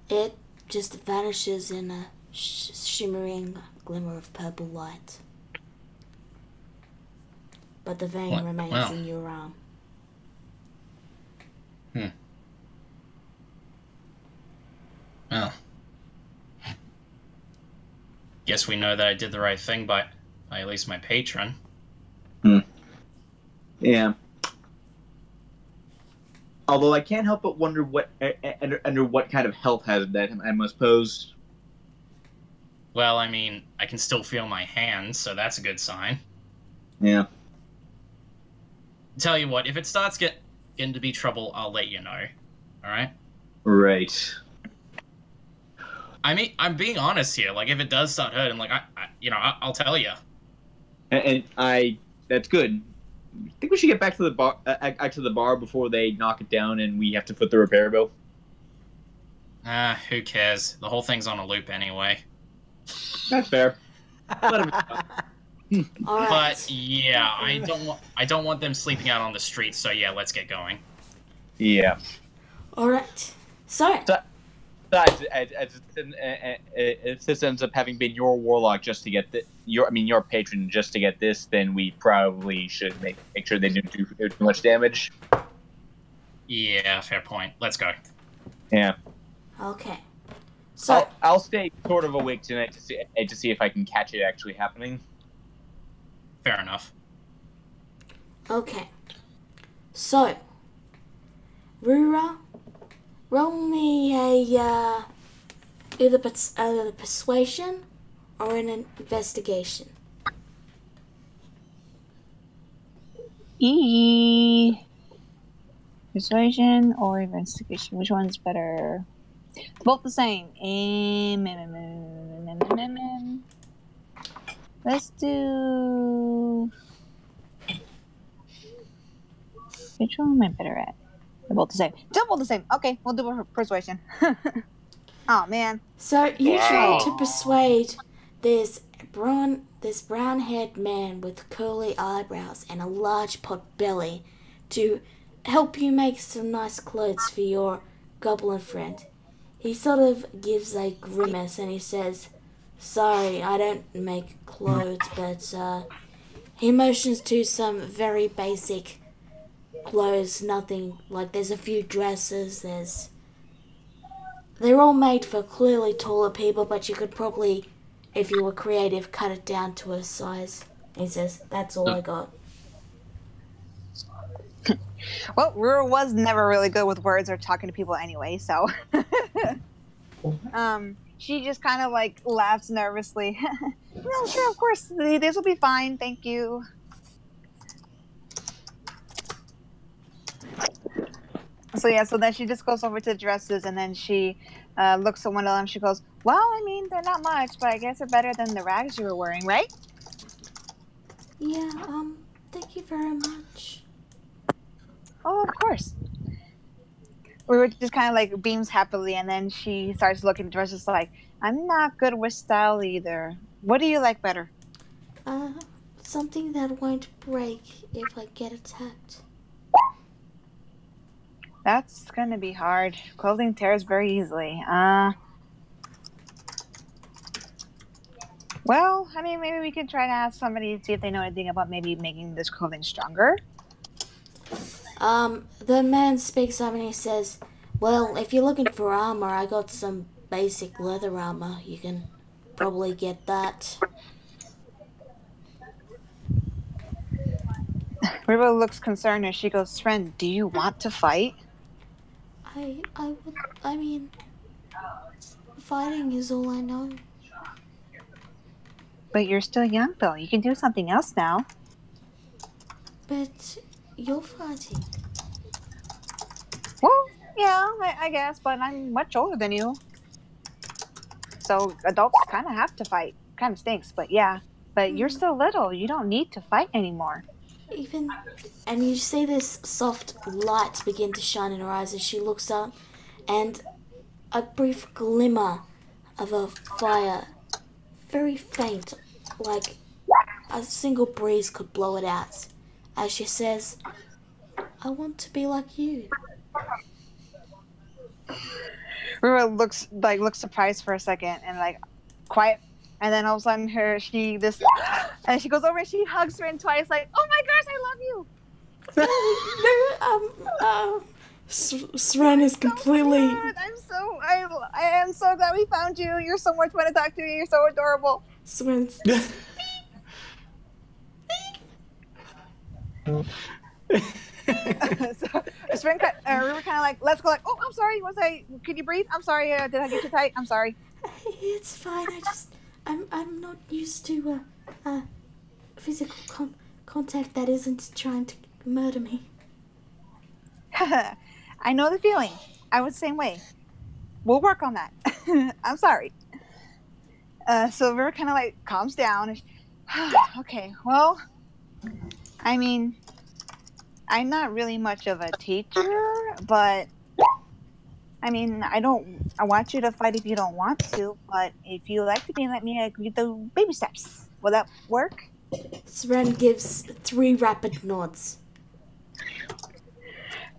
It just vanishes in a shimmering glimmer of purple light. But the vein remains in your arm. Well. Guess we know that I did the right thing by at least my patron. Yeah. Although I can't help but wonder what under what kind of health hazard that I must pose. Well, I mean, I can still feel my hands, so that's a good sign. Yeah. Tell you what, if it starts getting to be trouble, I'll let you know. All right? Right. I mean, I'm being honest here. Like, if it does start hurting, like, I'll tell you. And that's good. I think we should get back to the bar before they knock it down and we have to foot the repair bill. Who cares? The whole thing's on a loop anyway. That's fair. Let him All right. But yeah, I don't want them sleeping out on the streets. So yeah, let's get going. Yeah. All right. So if this ends up having been your warlock just to get your patron just to get this, then we probably should make sure they don't do too much damage. Yeah, fair point. Let's go. Yeah. Okay. So I'll stay sort of awake tonight to see if I can catch it actually happening. Fair enough. Okay. So Rura, roll me a either persuasion or an investigation. Persuasion or investigation? Which one's better? Both the same. Let's do. Which one am I better at? They're both the same. They're both the same. Okay, we'll do persuasion. Oh man. So you try to persuade this brown-haired man with curly eyebrows and a large pot belly to help you make some nice clothes for your goblin friend. He sort of gives a grimace and he says, "Sorry, I don't make clothes," but he motions to some very basic clothes, nothing, like there's a few dresses, they're all made for clearly taller people, but you could probably, if you were creative, cut it down to a size. He says, "That's all I got." Well, Rura was never really good with words or talking to people anyway, so she just kind of like laughs nervously. "No, sure, of course, this will be fine, thank you." So yeah, so then she just goes over to the dresses and then she looks at one of them. She goes, "Well, I mean, they're not much, but I guess they're better than the rags you were wearing, right?" Yeah, thank you very much. "Oh, of course." We were just kind of like beams happily, and then she starts looking at dresses like, "I'm not good with style either. What do you like better?" Something that won't break if I get attacked. That's gonna be hard. Clothing tears very easily. Well, I mean, maybe we could try to ask somebody to see if they know anything about maybe making this clothing stronger. The man speaks up and he says, "Well, if you're looking for armor, I got some basic leather armor. You can probably get that." Riva looks concerned and she goes, "Friend, do you want to fight?" I mean, fighting is all I know. But you're still young, though. You can do something else now. But you're fighting. Well, yeah, I guess, but I'm much older than you. So adults kind of have to fight. Kind of stinks, but yeah. But you're still little. You don't need to fight anymore. And you see this soft light begin to shine in her eyes as she looks up, and a brief glimmer of a fire, very faint, like a single breeze could blow it out, as she says, "I want to be like you." Rura looks surprised for a second and like quiet, and then all of a sudden and she goes over and she hugs her twice like, "Oh my gosh, I love you." Sren is completely. I am so glad we found you. You're so much fun to talk to. You're so adorable. Sren's. So Sren, River kind of like lets go, like, "Oh, I'm sorry. Can you breathe? I'm sorry. Did I get you tight? I'm sorry." It's fine. I'm not used to physical contact that isn't trying to murder me. I know the feeling. I was the same way. We'll work on that. I'm sorry. So River kind of like calms down. Okay, well, I mean, I'm not really much of a teacher, but I mean, I want you to fight if you don't want to, but if you like to be, let me give you the baby steps. Will that work? Sren gives 3 rapid nods.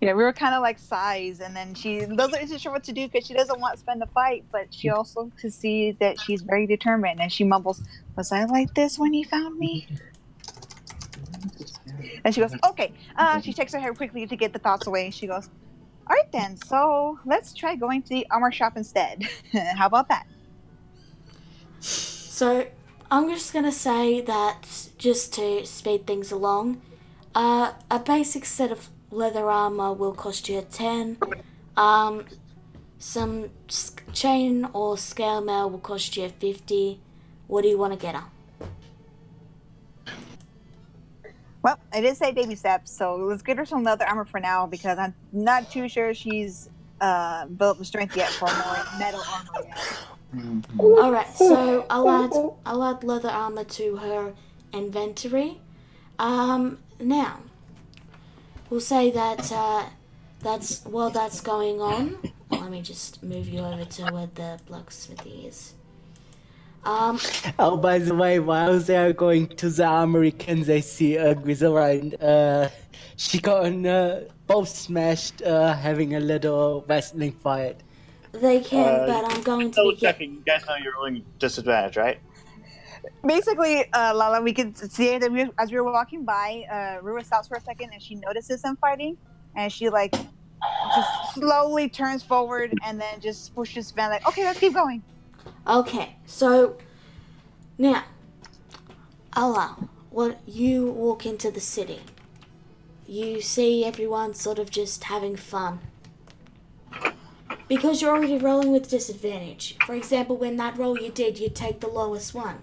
Yeah, we were kind of like sighs, and then she isn't sure what to do because she doesn't want Sven to fight, but she also can see that she's very determined, and she mumbles, "Was I like this when you found me?" And she goes, "Okay." She takes her hair quickly to get the thoughts away. She goes, "All right then, so let's try going to the armor shop instead. How about that?" So I'm just gonna say that just to speed things along, a basic set of leather armor will cost you 10. Some chain or scale mail will cost you 50. What do you want to get her? Well, I did say baby steps, so let's get her some leather armor for now because I'm not too sure she's built the strength yet for more metal armor yet. Alright, so I'll add leather armor to her inventory. Now, we'll say that while that's going on, let me just move you over to where the blacksmithy is. Oh, by the way, while they're going to the armory, can they see Griselda? She got both smashed, having a little wrestling fight. They can, but I'm going to be checking. You guys know you're rolling disadvantage, right? Basically, Lala, we could see that as we were walking by, Rua stops for a second and she notices them fighting, and she just slowly turns forward and then just pushes Van like, okay, let's keep going. Okay, so now, Allah, you walk into the city. You see everyone sort of just having fun. Because you're already rolling with disadvantage. For example, when that roll you did, you take the lowest one,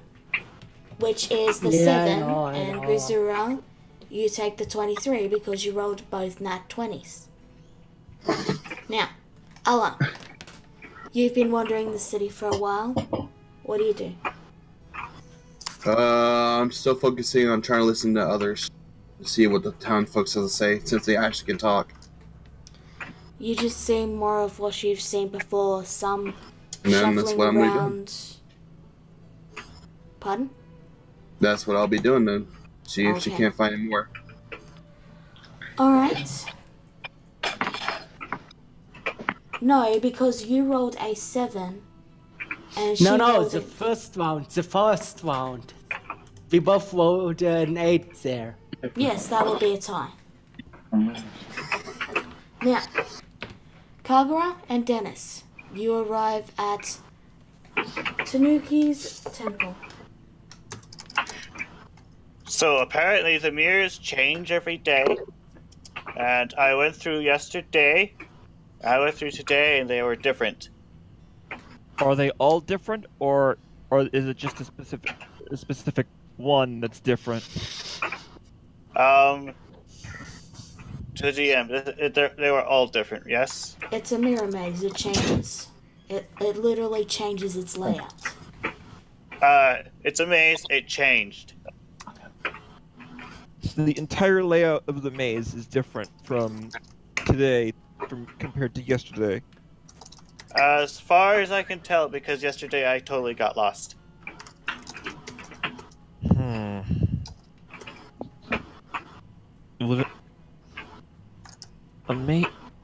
which is the 7, and Grisura, you take the 23 because you rolled both nat 20s. Now, Allah, you've been wandering the city for a while. What do you do? I'm still focusing on trying to listen to others, to see what the town folks have to say, since they actually can talk. You just see more of what you've seen before, some And then that's shuffling what I'm gonna around. Pardon? That's what I'll be doing then. See if she Okay. can't find any more. Alright. No, because you rolled a 7. And she No, rolled the first round. We both rolled an 8 there. Yes, that will be a tie. Now, Kagura and Dennis, you arrive at Tanuki's temple. So apparently the mirrors change every day, and I went through yesterday, I went through today, and they were different. Are they all different, or is it just a specific one that's different? To the DM, they were all different. Yes. It's a mirror maze. It changes. It literally changes its layout. It's a maze. It changed. So the entire layout of the maze is different from today, compared to yesterday. As far as I can tell, because yesterday I totally got lost.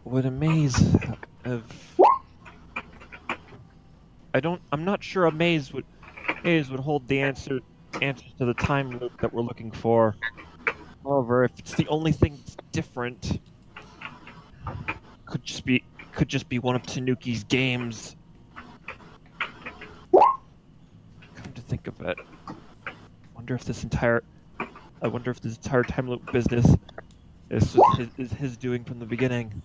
Would a maze have... I'm not sure a maze would hold the answer to the time loop that we're looking for. However, if it's the only thing that's different, could just be one of Tanuki's games. Come to think of it, I wonder if this entire time loop business is just his doing from the beginning.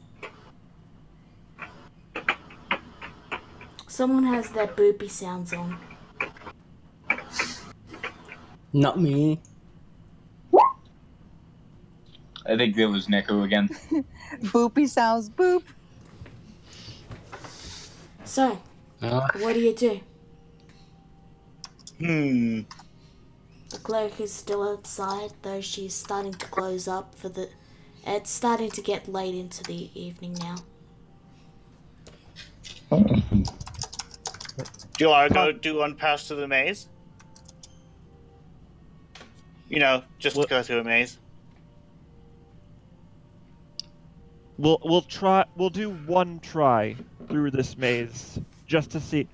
Someone has their boopy sounds on. Not me. I think it was Neko again. Boopy sounds boop. So, what do you do? The cleric is still outside, though she's starting to close up for the... It's starting to get late into the evening now. Do you want to go do one pass to the maze? You know, just to go through a maze. We'll try. We'll do one try through this maze just to see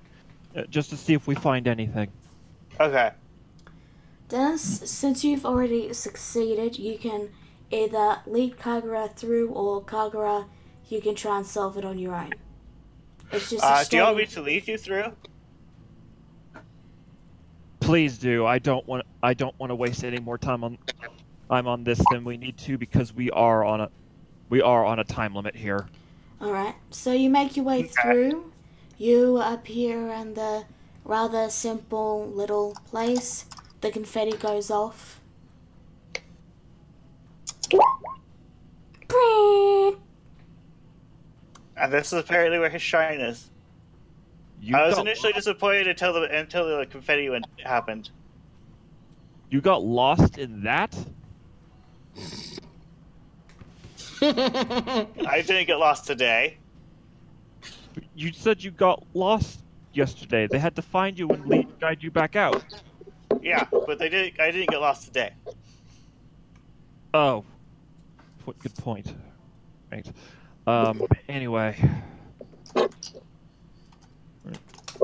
if we find anything. Okay. Dennis, since you've already succeeded, you can either lead Kagura through, or Kagura, you can try and solve it on your own. It's just do you want me to lead you through? Please do. I don't want to waste any more time on this than we need to, because we are on a time limit here. Alright, so you make your way through. You appear in the rather simple little place. The confetti goes off. And this is apparently where his shrine is. I was initially disappointed until the confetti happened. You got lost in that? I didn't get lost today. You said you got lost yesterday. They had to find you and guide you back out. Yeah, but I didn't get lost today. Oh. What good point. Right. Anyway.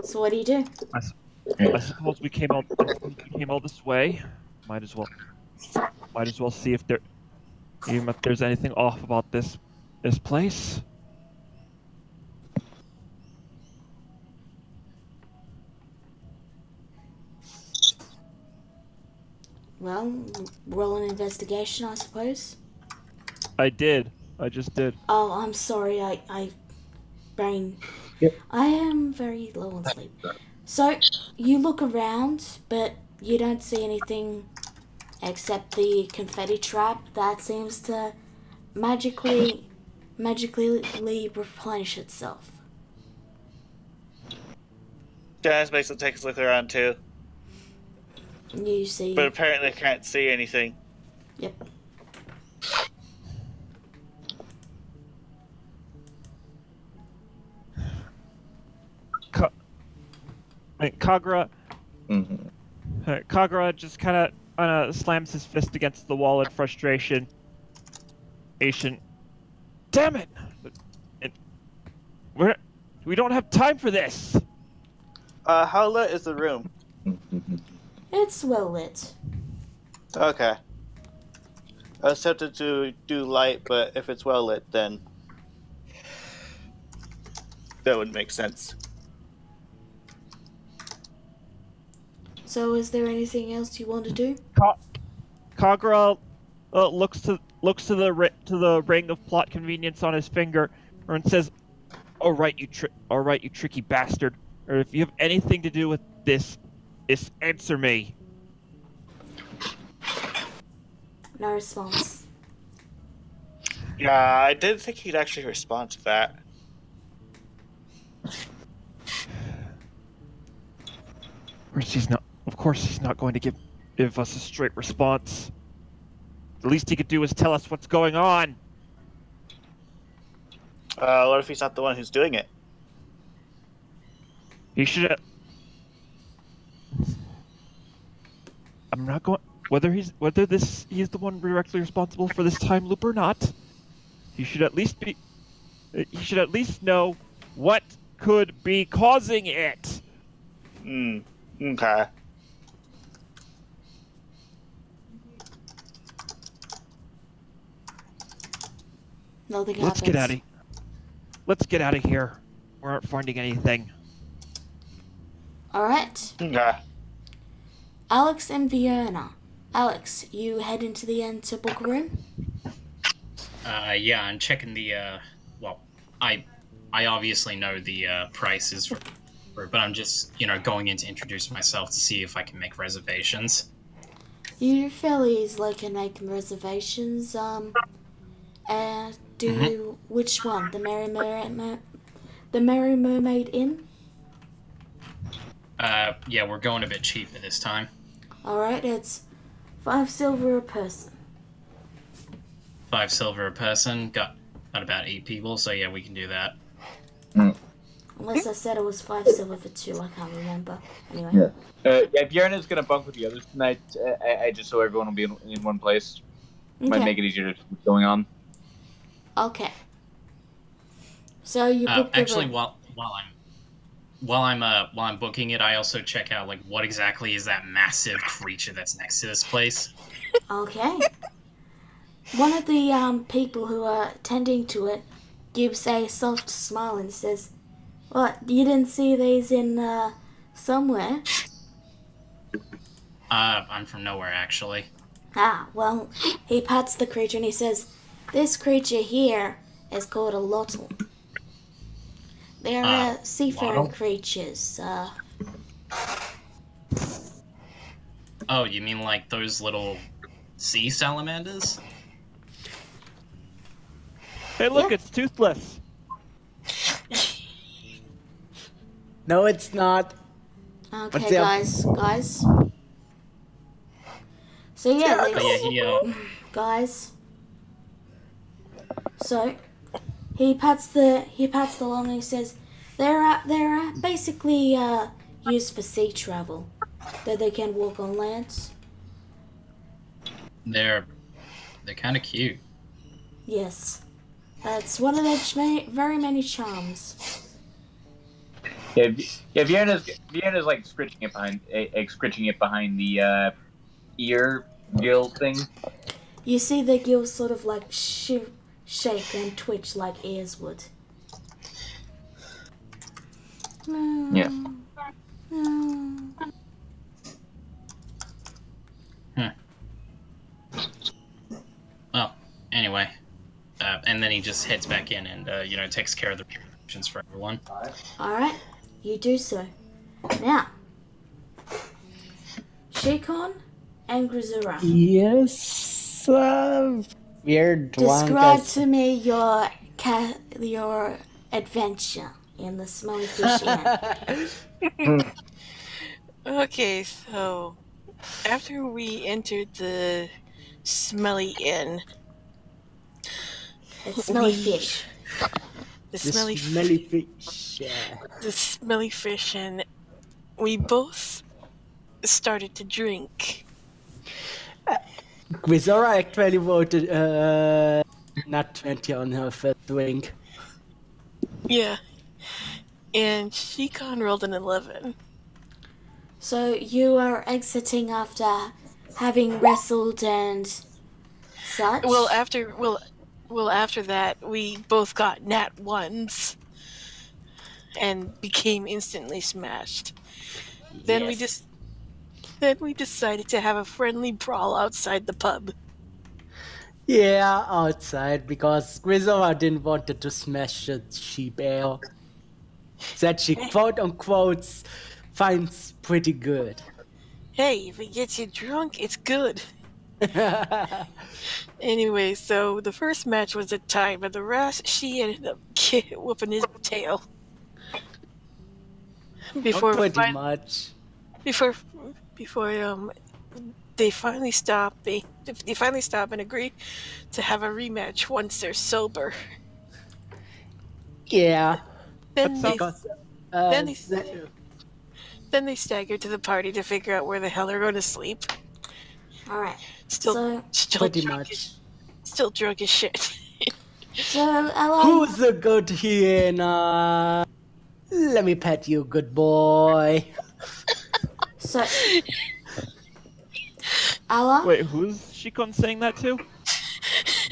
So what do you do? I suppose we came all this way. Might as well see if there's anything off about this place. Well, roll an investigation, I suppose. I did. I just did. Oh, I'm sorry. I am very low on sleep. So, you look around, but you don't see anything except the confetti trap that seems to magically replenish itself. Dennis basically takes a look around too. You see... But apparently can't see anything. Yep. Kagura... Kagura just kind of slams his fist against the wall in frustration. Damn it! We don't have time for this! How lit is the room? It's well lit. Okay. I was tempted to do light, but if it's well lit, then that would make sense. So, is there anything else you want to do? Kagura looks to the ring of plot convenience on his finger, and says, "All right, you tricky bastard. Or if you have anything to do with this, answer me." No response. Yeah, I didn't think he'd actually respond to that. Of course he's not going to give us a straight response. The least he could do is tell us what's going on. What if he's not the one who's doing it? He should. I'm not going. Whether he's the one directly responsible for this time loop or not, he should at least be. He should at least know what could be causing it. Okay. Nothing Let's happens. get out of here. We aren't finding anything. Alright. Okay. Alex and Fiona. Alex, you head into the end to book a room? Yeah, I'm checking the, well, I obviously know the, prices for it, but I'm just, going in to introduce myself to see if I can make reservations. You fairly easily can make reservations, which one? The Merry Mermaid Inn? Yeah, we're going a bit cheaper this time. Alright, it's 5 silver a person. 5 silver a person, got about 8 people, so yeah, we can do that. Unless I said it was 5 silver for 2, I can't remember. Anyway. Yeah, Bjorn is gonna bunk with the others tonight, I just so everyone will be in one place. Okay. Might make it easier to see what's going on. Okay. So you book the actually, room. while I'm booking it, I also check out like what exactly is that massive creature that's next to this place. Okay. One of the people who are tending to it gives a soft smile and says, "What? You didn't see these in somewhere?" I'm from nowhere actually. Ah, well, he pats the creature and he says, "This creature here is called a lottle. They're seafaring creatures. Oh, you mean like those little sea salamanders? Hey, look, Yeah. it's Toothless. No, it's not. Okay, What's up? guys. So yeah, Oh, yeah, guys. So he pats the lawn and he says, they're basically used for sea travel, that they can walk on land. They're kind of cute. Yes, that's one of their very many charms. Yeah, Vienna's like scritching it behind the ear gill thing. You see the gills sort of like shake and twitch like ears would. Yeah. Well, anyway, and then he just heads back in and takes care of the preparations for everyone. All right, you do so. Now, Shikon and Grisura. Yes, we're drunk. Describe to me your adventure in the Smelly Fish Inn. Okay, so after we entered the Smelly Inn, It's Smelly Fish. The Smelly fish. The Smelly Fish, and we both started to drink. Grisora actually voted not 20 on her first drink. Yeah. And Shikon rolled an 11. So you are exiting after having wrestled and such? Well, after that, we both got nat 1s and became instantly smashed. Then we decided to have a friendly brawl outside the pub. Yeah, outside, because Grisora didn't want to smash the sheep ale. That she quote-unquote finds pretty good. Hey, if it gets you drunk, it's good. Anyway, so the first match was a tie, but the rest, she ended up whooping his tail. Before they finally stop, they finally stop and agree to have a rematch once they're sober. Yeah. Then they stagger to the party to figure out where the hell they're going to sleep. All right. Still pretty drunk much. Still drunk as shit. So, Ella, who's a good hyena? Let me pet you, good boy. So, Ella? Wait, who's Shikon saying that to?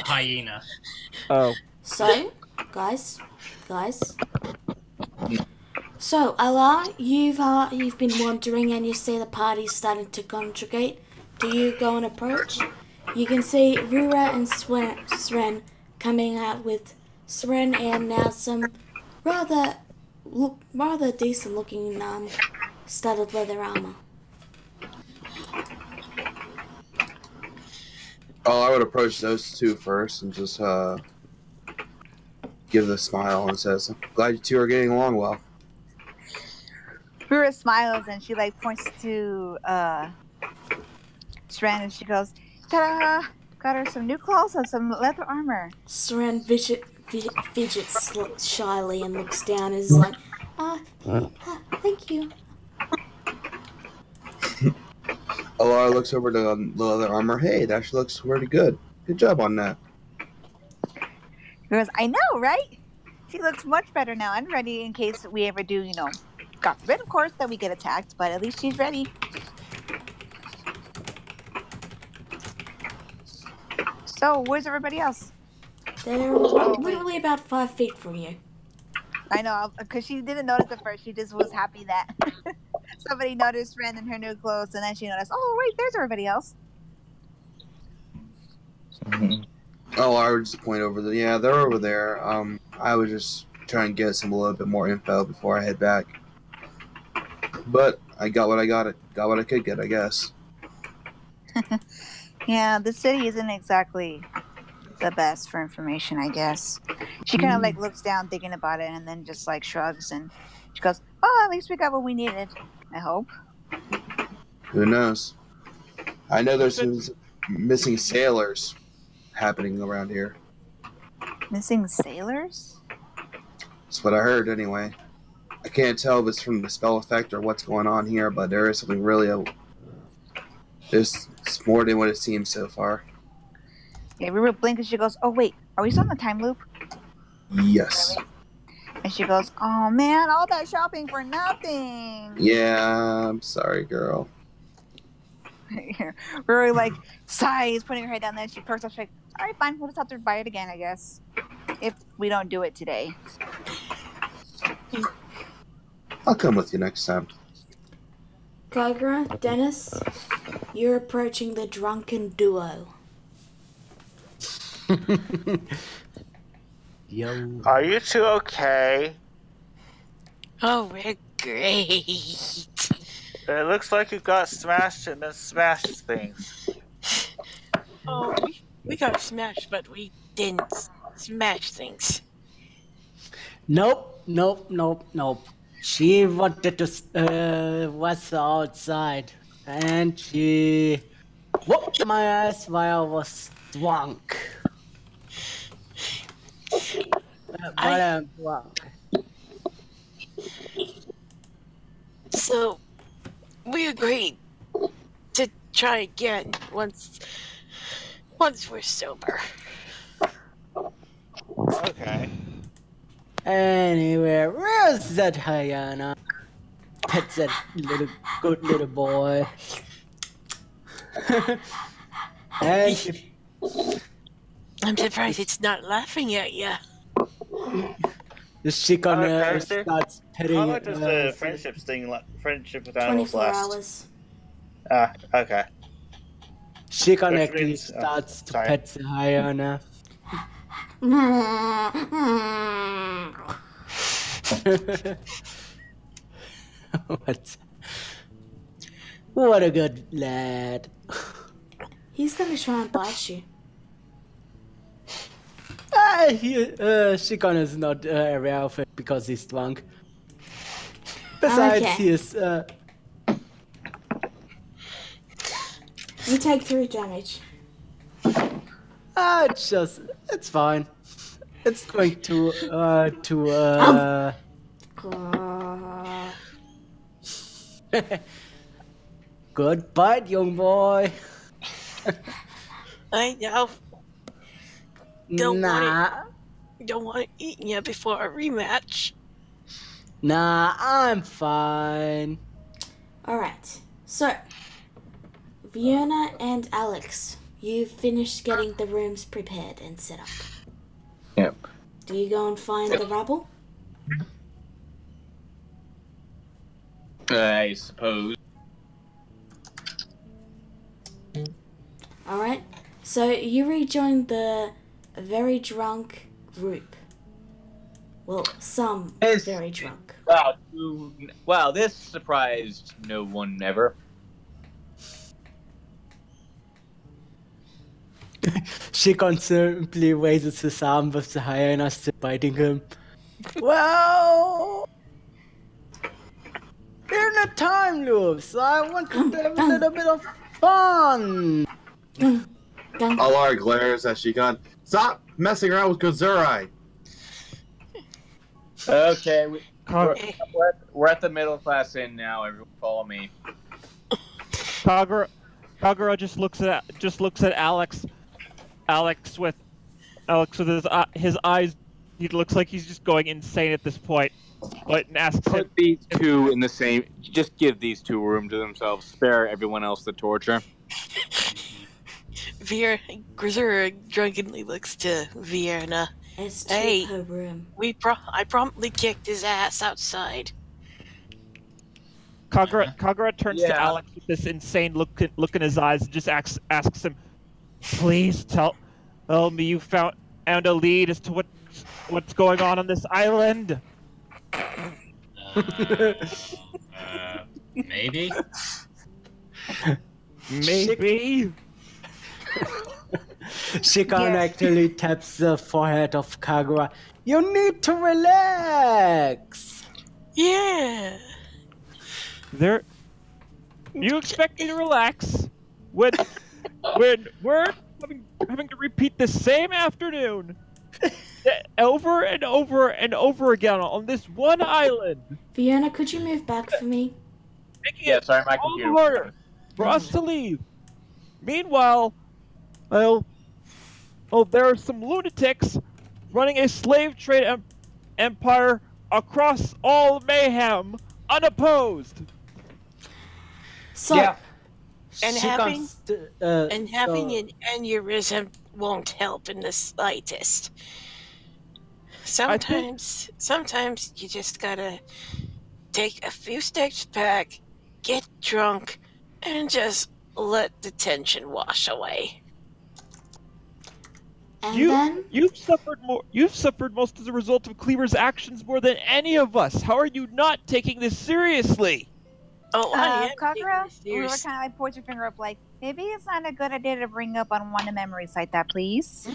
Hyena. Oh. So, guys. So, Ella, you've been wandering and you see the party starting to congregate. Do you go and approach? You can see Rura and Sren coming out with Sren and now some rather decent looking studded leather armor. Oh, I would approach those two first and just give the smile and says, "Glad you two are getting along well." Rura smiles and she points to Sren and she goes, "Ta-da! Got her some new clothes and some leather armor." Sren fidgets shyly and looks down and is like, thank you. Alara looks over the leather armor. Hey, that actually looks pretty good. Good job on that. He goes, "I know, right? She looks much better now and ready in case we ever do, God forbid, of course, that we get attacked, but at least she's ready." So, where's everybody else? They're literally about 5 feet from you. I know, because she didn't notice at first. She just was happy that somebody noticed Ren in her new clothes, and then she noticed, oh, wait, there's everybody else. Oh, I would just point over yeah, they're over there. I was just trying to get some a little bit more info before I head back. But I got what I got what I could get, I guess. Yeah, the city isn't exactly the best for information, I guess. She kind of like looks down, thinking about it, and then just like shrugs and she goes, "Oh, at least we got what we needed. I hope." Who knows? I know there's some missing sailors happening around here. Missing sailors? That's what I heard, anyway. I can't tell if it's from the spell effect or what's going on here, but there is something really. There's more than what it seems so far. Yeah, we were blinking. She goes, "Oh wait, are we still in the time loop?" Yes. And she goes, "Oh man, all that shopping for nothing." Yeah, I'm sorry, girl. Rory like sighs, putting her head down there. She perks up. She's like, "All right, fine. We'll just have to buy it again, I guess, if we don't do it today." I'll come with you next time. Kagura, Dennis, you're approaching the drunken duo. Yo. Are you two okay? Oh, we're great. It looks like you got smashed and then smashed things. Oh, we got smashed, but we didn't smash things. Nope. She wanted to was outside, and she whooped my ass while I was drunk. But I'm drunk. So, we agreed to try again once we're sober. Okay. Anyway, where's that hyena? That's that good little boy. And she, I'm surprised it's not laughing at you. she gonna character? starts petting How long it. does the friendship with animals 24 last? hours. Okay. She gonna Which actually means- starts to sorry. pet the hyena. What a good lad. He's gonna try and bite you. She is not aware of it because he's drunk. Besides, Okay. he is. You take 3 damage. It's fine. It's going to Good bite, young boy. I know. Don't Nah, want to eat you before a rematch. nah, I'm fine. Alright, so Fiona and Alex, you've finished getting the rooms prepared and set up. Yep. Do you go and find the rubble? I suppose. Alright, so you rejoin the very drunk group. Well, some Yes. very drunk. Wow, this surprised no one ever. She simply raises his arm with the hyena still biting him. Well, in a time loop, so I want to have a little bit of fun. Alar glares at Shikan. Stop messing around with Gozurai! Okay, Kag- we're at the middle class inn now. Everyone follow me. Kagura just looks at Alex. Alex with his eyes. He looks like he's just going insane at this point. But asks him, Put these two in the same. Just give these two room to themselves. Spare everyone else the torture. Grisura drunkenly looks to Vienna. It's 2 Hey. per room. I promptly kicked his ass outside. Kagura turns to Yeah. Alex with this insane look in his eyes and just asks him, "Please tell me you found a lead as to what's going on this island." Maybe. Maybe. Shikon Yes. actually taps the forehead of Kagura. You need to relax. Yeah. There. You expect me to relax when we're having to repeat the same afternoon over and over and over again on this one island, Fiona, could you move back for me? making Yeah, it sorry, my all the computer. harder for us to leave. Meanwhile, well, there are some lunatics running a slave trade empire across all Mayhem, unopposed. So, Yeah. And Shikon having an aneurysm won't help in the slightest. Sometimes you just gotta take a few steps back, get drunk, and just let the tension wash away. and then You've suffered most as a result of Cleaver's actions more than any of us. How are you not taking this seriously? Oh, I am taking Kagura, this we were serious. kind of like point your finger up, like maybe it's not a good idea to bring up unwanted memories like that, please.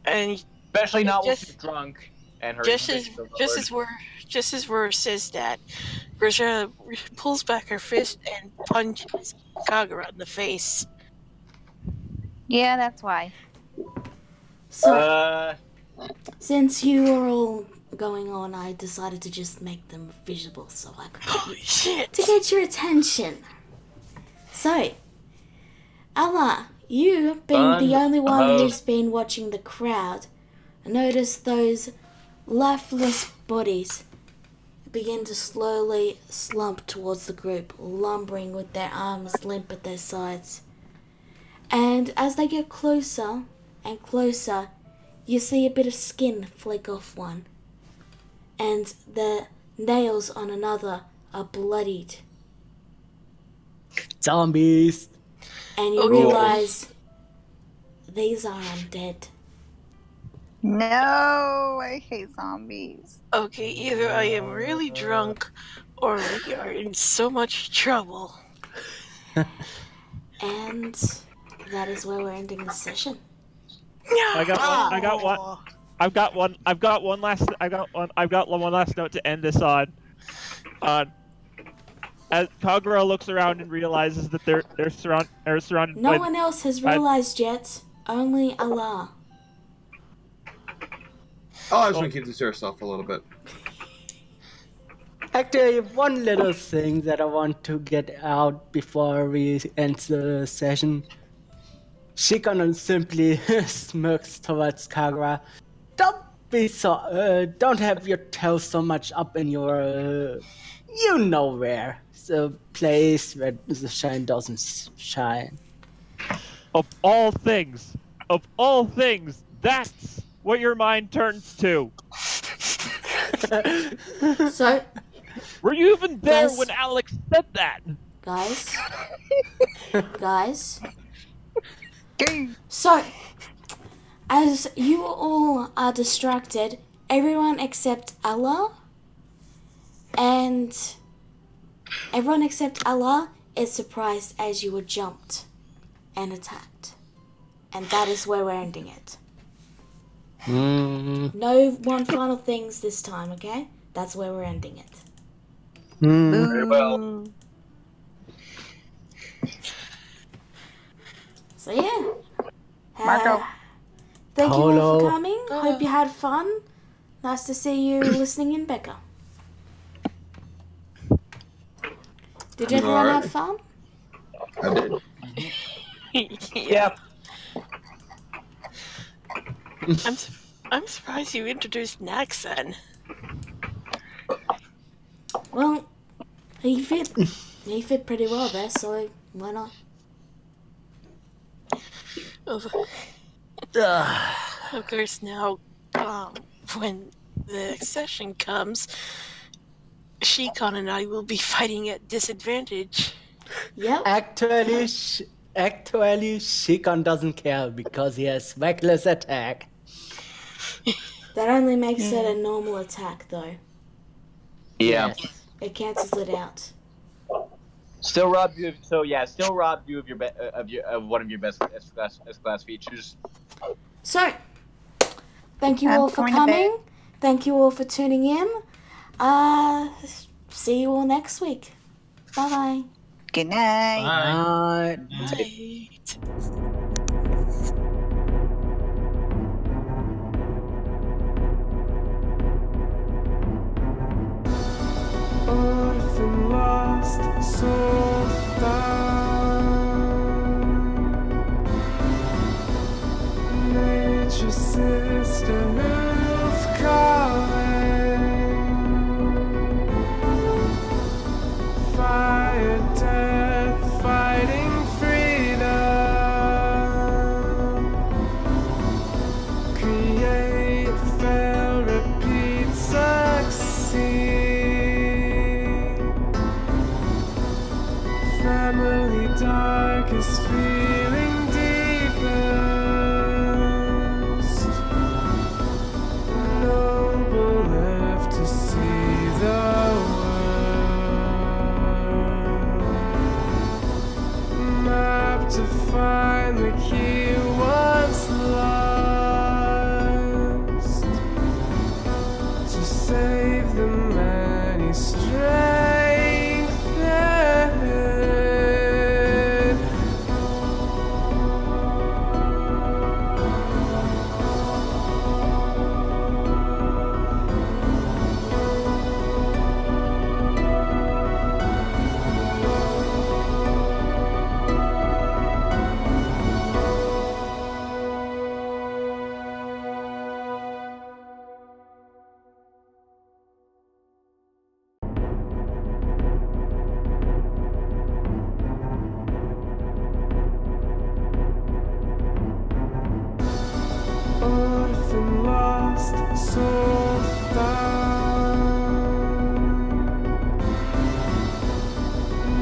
And Especially not when Just- she's drunk and her just inhibitions are lowered. as where says that, Grisha pulls back her fist and punches Kagura in the face. Yeah, that's why. so since you were all going on, I decided to just make them visible so I could Holy shit! to get your attention. So, Ella, you being the only one who's been watching the crowd, notice those lifeless bodies begin to slowly slump towards the group, lumbering with their arms limp at their sides. And as they get closer and closer, you see a bit of skin flake off one, and the nails on another are bloodied. Zombies. And you Okay. realize these are undead. No, I hate zombies. Okay, either I am really drunk, or we are in so much trouble. And that is where we're ending the session. I've got one last note to end this on. As Kagura looks around and realizes that they're surrounded No by one else has realized yet. Only Allah. Oh, I was going to keep this to herself a little bit. Actually, one little thing that I want to get out before we end the session. Shikon simply smirks towards Kagura. Don't have your tail so much up in your, you know where. The place where the shine doesn't shine. Of all things, that's what your mind turns to. So, Were you even there Yes. when Alex said that? guys. So, as you all are distracted, everyone except Allah is surprised as you were jumped and attacked. And that is where we're ending it. No one final things this time, okay? That's where we're ending it. Very well. So yeah. Marco. Thank you all Hello. for coming. Hope you had fun. Nice to see you listening in, Becca. Did everyone Alright. have fun? I did. Yeah. I'm surprised you introduced Naxan. Well, he fit pretty well there, so why not? Of course, now, when the session comes, Shikon and I will be fighting at disadvantage. Yep. Actually, Shikon doesn't care because he has reckless attack. That only makes it a normal attack, though. Yeah. It cancels it out. Still robbed you. Still robbed you of your of one of your best S class features. So, thank you I'm all for going to bed. coming. Thank you all for tuning in. See you all next week. Bye-bye. Good night. Bye. Night. Orphan lost, soul found. Nature's sisterhood calling. Fire, death, fighting freedom. Create, fail, repeat, succeed. Family darkest feeling deepest. Noble left to see the world. Map to find the key once lost. To save the many strayed. Orphan lost, soul found.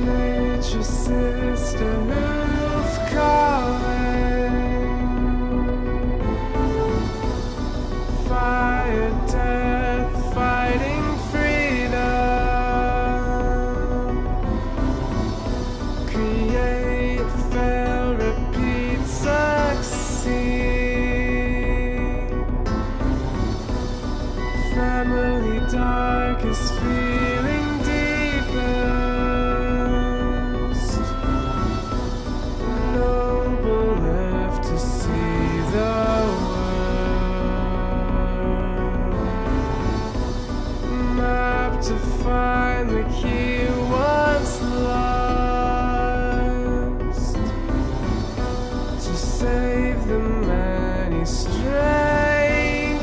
Nature's sisterhood calling. Fire, death, fighting freedom. Create, fail, repeat, succeed. Family darkest feeling deepest. Noble left to see the world. Map to find the key once lost. To save the many strayed.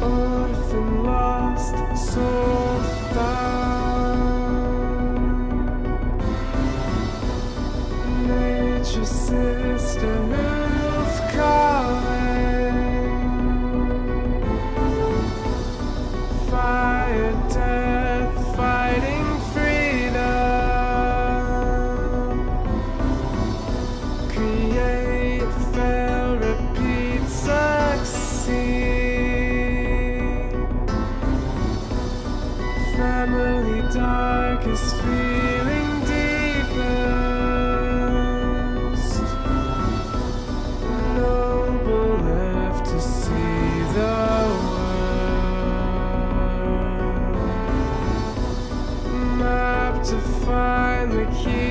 Orphan lost, soul found. Nature's sisterhood calling. Fire, death, fighting freedom. Create, fail, repeat, succeed. Family darkest feeling deepest. Noble left to see the world. Map to find the key